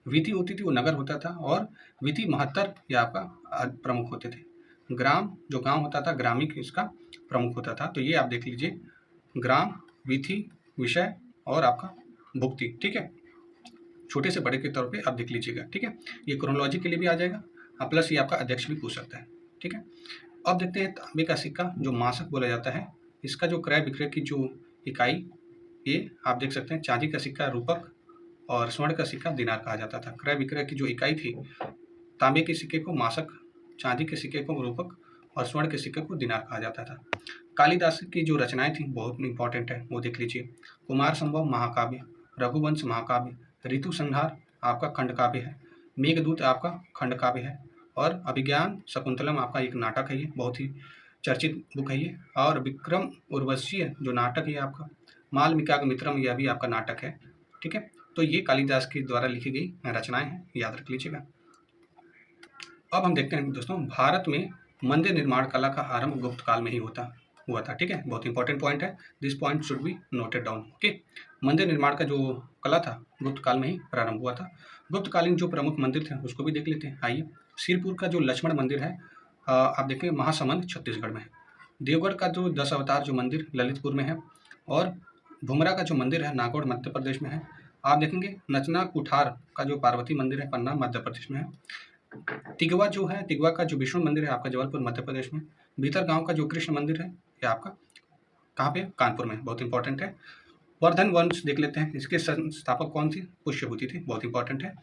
S1: विधि होती थी वो नगर होता था और विधि महत्तर या आपका प्रमुख होते थे। ग्राम जो गांव होता था ग्रामिक इसका प्रमुख होता था। तो ये आप देख लीजिए ग्राम, विधि, विषय और आपका भुक्ति। ठीक है, छोटे से बड़े के तौर पे आप देख लीजिएगा। ठीक है, ये क्रोनोलॉजी के लिए भी आ जाएगा और प्लस ये आपका अध्यक्ष भी पूछ सकता है। ठीक है, अब देखते हैं तांबे का सिक्का जो मासक बोला जाता है, इसका जो क्रय विक्रय की जो इकाई ये आप देख सकते हैं। चांदी का सिक्का रूपक और स्वर्ण का सिक्का दिनार कहा जाता था। क्रय विक्रय की जो इकाई थी, तांबे के सिक्के को मासक, चांदी के सिक्के को रूपक और स्वर्ण के सिक्के को दिनार कहा जाता था। कालिदास की जो रचनाएं थी बहुत इंपॉर्टेंट है, वो देख लीजिए। कुमार संभव महाकाव्य, रघुवंश महाकाव्य, ऋतु संहार आपका खंड काव्य है, मेघदूत आपका खंड काव्य है और अभिज्ञान शकुंतलम आपका एक नाटक है, ये बहुत ही चर्चित बुक है ये। और विक्रम उर्वशी जो नाटक है आपका, मालविकाग्निमित्रम यह भी आपका नाटक है। ठीक है, तो ये कालिदास के द्वारा लिखी गई रचनाएं हैं, याद रख लीजिएगा। अब हम देखते हैं दोस्तों भारत में मंदिर निर्माण कला का आरंभ गुप्त काल में ही हुआ था। ठीक है, बहुत इंपॉर्टेंट पॉइंट है, this point should be noted down. Okay, मंदिर निर्माण का जो कला था गुप्त काल में ही प्रारंभ हुआ था। गुप्तकालीन जो प्रमुख मंदिर थे उसको भी देख लेते हैं। आइए, सिरपुर का जो लक्ष्मण मंदिर है आप देखें महासमंद छत्तीसगढ़ में है। देवगढ़ का जो 10 अवतार जो मंदिर ललितपुर में है और भुमरा का जो मंदिर है नागौर मध्य प्रदेश में है। आप देखेंगे नचना कुठार का जो पार्वती मंदिर है पन्ना मध्य प्रदेश में है। तिगवा जो है, तिगवा का जो विष्णु मंदिर है आपका जबलपुर मध्य प्रदेश में। भीतर गांव का जो कृष्ण मंदिर है ये आपका कहाँ पे? कानपुर में, बहुत इंपॉर्टेंट है। वर्धन वंश देख लेते हैं, इसके संस्थापक कौन थी? पुष्यभूति थी, बहुत इंपॉर्टेंट है।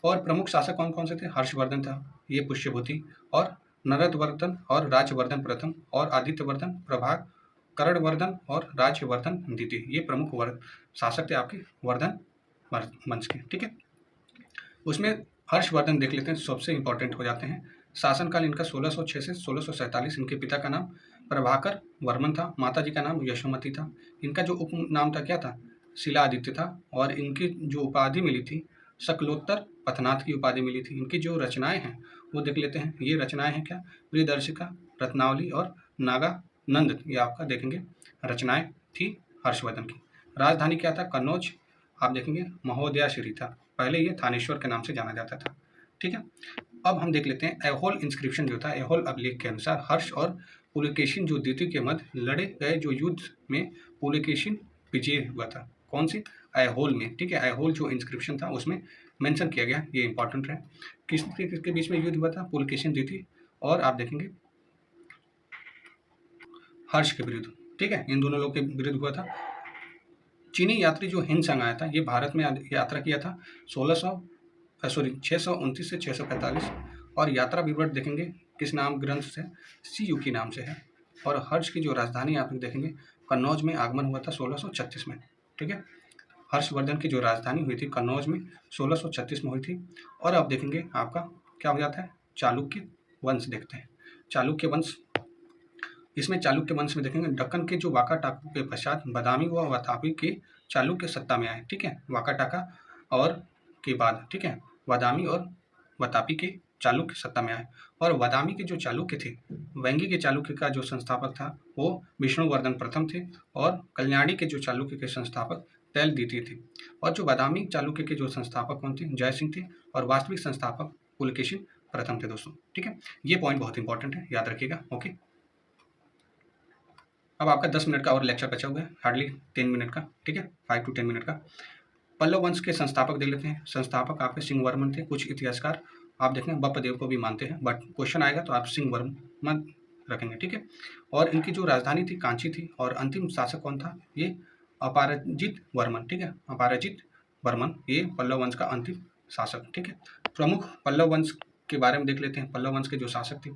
S1: और प्रमुख शासक कौन कौन से थे? हर्षवर्धन था, ये पुष्यभूति, और नरदवर्धन और राजवर्धन प्रथम, और आदित्यवर्धन, प्रभाग, करणवर्धन और राजवर्धन द्वितीय, ये प्रमुख शासक थे आपके वर्धन वंश के। ठीक है, उसमें हर्षवर्धन देख लेते हैं, सबसे इंपॉर्टेंट हो जाते हैं। शासनकाल इनका 1606 से 1647। इनके पिता का नाम प्रभाकर वर्मन था, माताजी का नाम यशोमती था। इनका जो उपनाम था क्या था? शिलादित्य था। और इनकी जो उपाधि मिली थी शकलोत्तर पथनाथ की उपाधि मिली थी। इनकी जो रचनाएं हैं वो देख लेते हैं। ये रचनाएं हैं क्या? प्रियदर्शिका, रत्नावली और नागानंद, ये आपका देखेंगे रचनाएं थी हर्षवर्धन की। राजधानी क्या था? कन्नौज। आप देखेंगे महोदयाश्री था, पहले ये थानेश्वर के नाम से जाना जाता था। ठीक है, अब हम देख लेते हैं ऐहोल इंस्क्रिप्शन जो था, ऐहोल अभिलेख के अनुसार हर्ष और पुलकेशिन जो द्वितीय के मध्य लड़े गए जो युद्ध में पुलकेशिन विजय हुआ था। कौन सी? ऐहोल में। ठीक है, ऐहोल जो इंस्क्रिप्शन था उसमें मेंशन किया गया, ये इंपॉर्टेंट है। किसके बीच में युद्ध हुआ था? पुलकेशिन द्वितीय और आप देखेंगे हर्ष के विरुद्ध। ठीक है, इन दोनों लोग के विरुद्ध हुआ था। चीनी यात्री जो हिंदसंग आया था, ये भारत में यात्रा किया था 629 से 645। और यात्रा विवरण देखेंगे किस नाम ग्रंथ से? सीयू के नाम से है। और हर्ष की जो राजधानी आप देखेंगे कन्नौज में आगमन हुआ था 1636 में। ठीक है, हर्षवर्धन की जो राजधानी हुई थी कन्नौज में 1636 में हुई थी। और आप देखेंगे आपका क्या हो जाता है? चालुक्य वंश देखते हैं। चालुक्य वंश, इसमें चालुक्य वंश में देखेंगे दक्कन के जो वाका टापू के पश्चात बादामी व वातापी के चालुक्य सत्ता में आए। ठीक है, वाका टाका और के बाद, ठीक है, बादामी और वातापी के चालुक्य सत्ता में आए। और बादामी के जो चालुक्य थे, वेंगी के चालुक्य का जो संस्थापक था वो विष्णुवर्धन प्रथम थे। और कल्याणी के जो चालुक्य के संस्थापक तैल द्वितीय थे। और जो बादामी चालुक्य के जो संस्थापक कौन थे? जय सिंह थे। और वास्तविक संस्थापक पुलकेशिन प्रथम थे दोस्तों। ठीक है, ये पॉइंट बहुत इंपॉर्टेंट है, याद रखिएगा। ओके, अब आपका 10 मिनट का और लेक्चर बचा हुआ है, हार्डली 10 मिनट का। ठीक है, 5 to 10 मिनट का। पल्लव वंश के संस्थापक देख लेते हैं। संस्थापक आपके सिंह वर्मन थे। कुछ इतिहासकार आप देखें बप्पदेव को भी मानते हैं, बट क्वेश्चन आएगा तो आप सिंह वर्मन रखेंगे। ठीक है, और इनकी जो राजधानी थी कांची थी। और अंतिम शासक कौन था? ये अपराजित वर्मन। ठीक है, अपराजित वर्मन, ये पल्लव वंश का अंतिम शासक। ठीक है, प्रमुख पल्लव वंश के बारे में देख लेते हैं। पल्लव वंश के जो शासक थे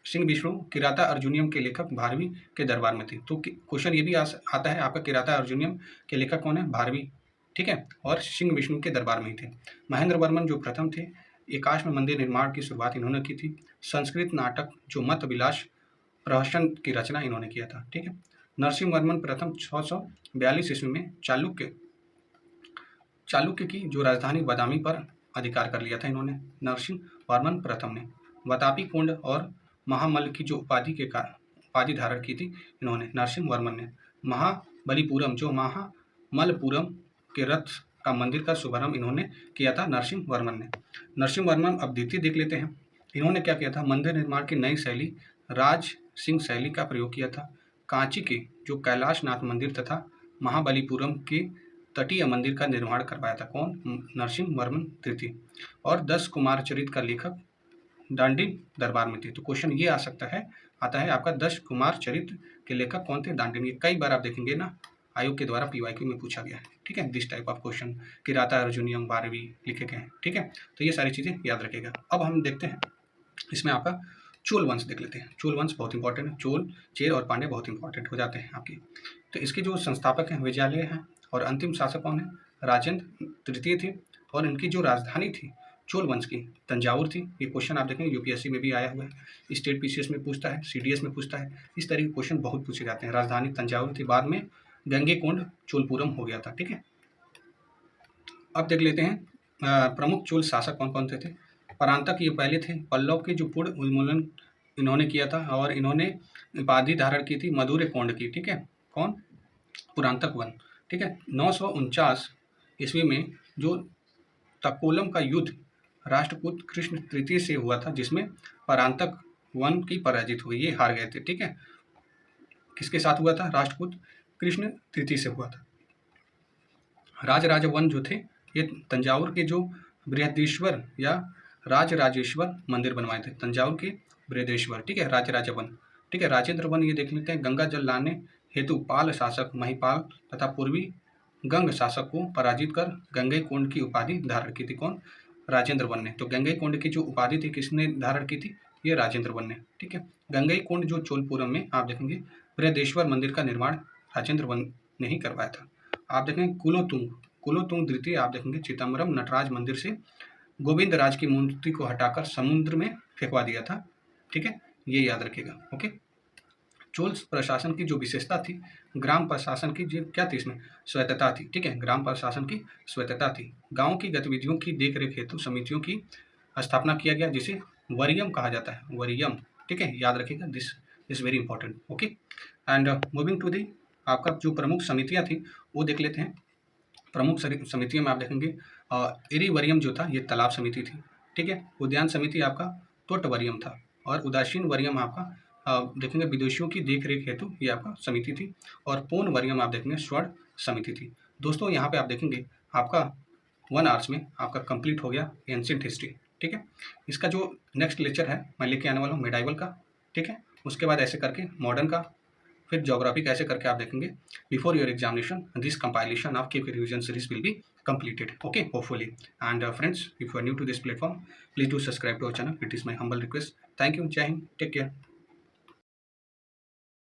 S1: सिंह विष्णु किराता अर्जुनियम के लेखक भारवी के दरबार में थे। तो क्वेश्चन ये भी आता है आपका, किराता अर्जुनियम के लेखक कौन है? भारवी। ठीक है, और सिंह विष्णु के दरबार में ही थे। महेंद्र वर्मन जो प्रथम थे, एकाश में मंदिर निर्माण की शुरुआत इन्होंने की थी। संस्कृत नाटक जो मत विलास प्रहसन की रचना इन्होंने किया था। ठीक है, नरसिंह वर्मन प्रथम 642 ईस्वी में चालुक्य की जो राजधानी बादामी पर अधिकार कर लिया था इन्होंने, नरसिंह वर्मन प्रथम ने। वातापी कुंड और महामल्ल की जो उपाधि धारण की थी इन्होंने, नरसिंह वर्मन ने। महाबलीपुरम जो महामल्लपुरम के रथ का मंदिर का शुभारंभ इन्होंने किया था, नरसिंह वर्मन ने। नरसिंह वर्मन अब द्वितीय देख लेते हैं। इन्होंने क्या किया था? मंदिर निर्माण की नई शैली राज सिंह शैली का प्रयोग किया था। कांची के जो कैलाशनाथ मंदिर तथा महाबलीपुरम के तटीय मंदिर का निर्माण करवाया था। कौन? नरसिंह वर्मन तृतीय। और 10 कुमार चरित का लेखक दांडी दरबार में थे। तो क्वेश्चन ये आता है आपका 10 कुमार चरित्र के लेखक कौन थे? दांडी। कई बार आप देखेंगे ना आयोग के द्वारा पीवाईक्यू में पूछा गया है। ठीक है, this type of question, Kiratarjuniyam Bharavi लिखे गए हैं। ठीक है, तो ये सारी चीजें याद रखेगा। अब हम देखते हैं इसमें आपका चोल वंश देख लेते हैं। चोल वंश बहुत इंपॉर्टेंट है। चोल, चेर और पांड्य बहुत इंपॉर्टेंट हो जाते हैं आपके। तो इसके जो संस्थापक हैं विजयालय हैं। और अंतिम शासक कौन है? राजेंद्र तृतीय थे। और इनकी जो राजधानी थी चोल वंश की तंजावुर थी। ये क्वेश्चन आप देखेंगे यूपीएससी में भी आया हुआ है, स्टेट पीसीएस में पूछता है, सीडीएस में पूछता है। इस तरह के क्वेश्चन बहुत पूछे जाते हैं। राजधानी तंजावुर थी, बाद में गंगेकोंड चोलपुरम हो गया था। ठीक है, अब देख लेते हैं प्रमुख चोल शासक कौन कौन थे। परांतक ये पहले थे। पल्लव के जो पूर्ण उन्मूलन इन्होंने किया था। और इन्होंने उपाधि धारण की थी मधुर कोंड की। ठीक है, कौन? पुरांतक वन। ठीक है, 949 ईस्वी में जो तकोलम का युद्ध राष्ट्रकूट कृष्ण तृतीय से हुआ था, जिसमें परांतक वन की पराजित हुई, ये हार गए थे। ठीक है, किसके साथ हुआ था? राष्ट्रकूट कृष्ण तृतीय से हुआ था। राजराज वन जो थे ये तंजावुर के जो बृहदेश्वर या राजराजेश्वर मंदिर बनवाए थे, तंजावुर के बृहदेश्वर। ठीक है, राजराज वन। ठीक है, राजेंद्र वन ये देख लेते हैं। गंगा जल लाने हेतु पाल शासक महिपाल तथा पूर्वी गंग शासक को पराजित कर गंगईकोंड की उपाधि धारण की थी। कौन? राजेंद्र वन ने। तो गंगईकोंड की जो उपाधि थी किसने धारण की थी? ये राजेंद्र वन ने। ठीक है, गंगईकोंड जो चोलपुरम में आप देखेंगे बृहदेश्वर मंदिर का निर्माण राजेंद्र वन ने ही करवाया था। आप देखेंगे कुलोतुंग द्वितीय आप देखेंगे चिदम्बरम नटराज मंदिर से गोविंद राज की मूर्ति को हटाकर समुद्र में फेंकवा दिया था। ठीक है, ये याद रखिएगा। ओके, चोल प्रशासन की जो विशेषता थी, ग्राम प्रशासन की जो क्या थी, इसमें स्वायत्तता थी। ठीक है, ग्राम प्रशासन की स्वायत्तता थी। गांव की गतिविधियों की देखरेख हेतु समितियों की स्थापना किया गया जिसे वरीयम कहा जाता है। वरीयम, ठीक है, याद रखिएगा, this is very important. Okay, and moving to the आपका जो प्रमुख समितियां थी वो देख लेते हैं। प्रमुख समितियों में आप देखेंगे इरीवरियम जो था ये तालाब समिति थी। ठीक है, उद्यान समिति आपका तोटवरियम था और उदासीन वरियम आपका देखेंगे विदेशियों की देखरेख हेतु ये आपका समिति थी और पूर्ण वरियम आप देखेंगे स्वर्ण समिति थी। दोस्तों यहाँ पे आप देखेंगे आपका 1 आवर्स में आपका कंप्लीट हो गया एंशिएंट हिस्ट्री। ठीक है, इसका जो नेक्स्ट लेक्चर है मैं लेके आने वाला हूँ मेडाइवल का। ठीक है, उसके बाद ऐसे करके मॉडर्न का, फिर ज्योग्राफी कैसे करके आप देखेंगे। Before your examination this compilation of KP revision series will be completed, okay, hopefully. And friends, if you are new to this platform, please do subscribe to our channel. It is my humble request. Thank you. Jai Hind. Take care.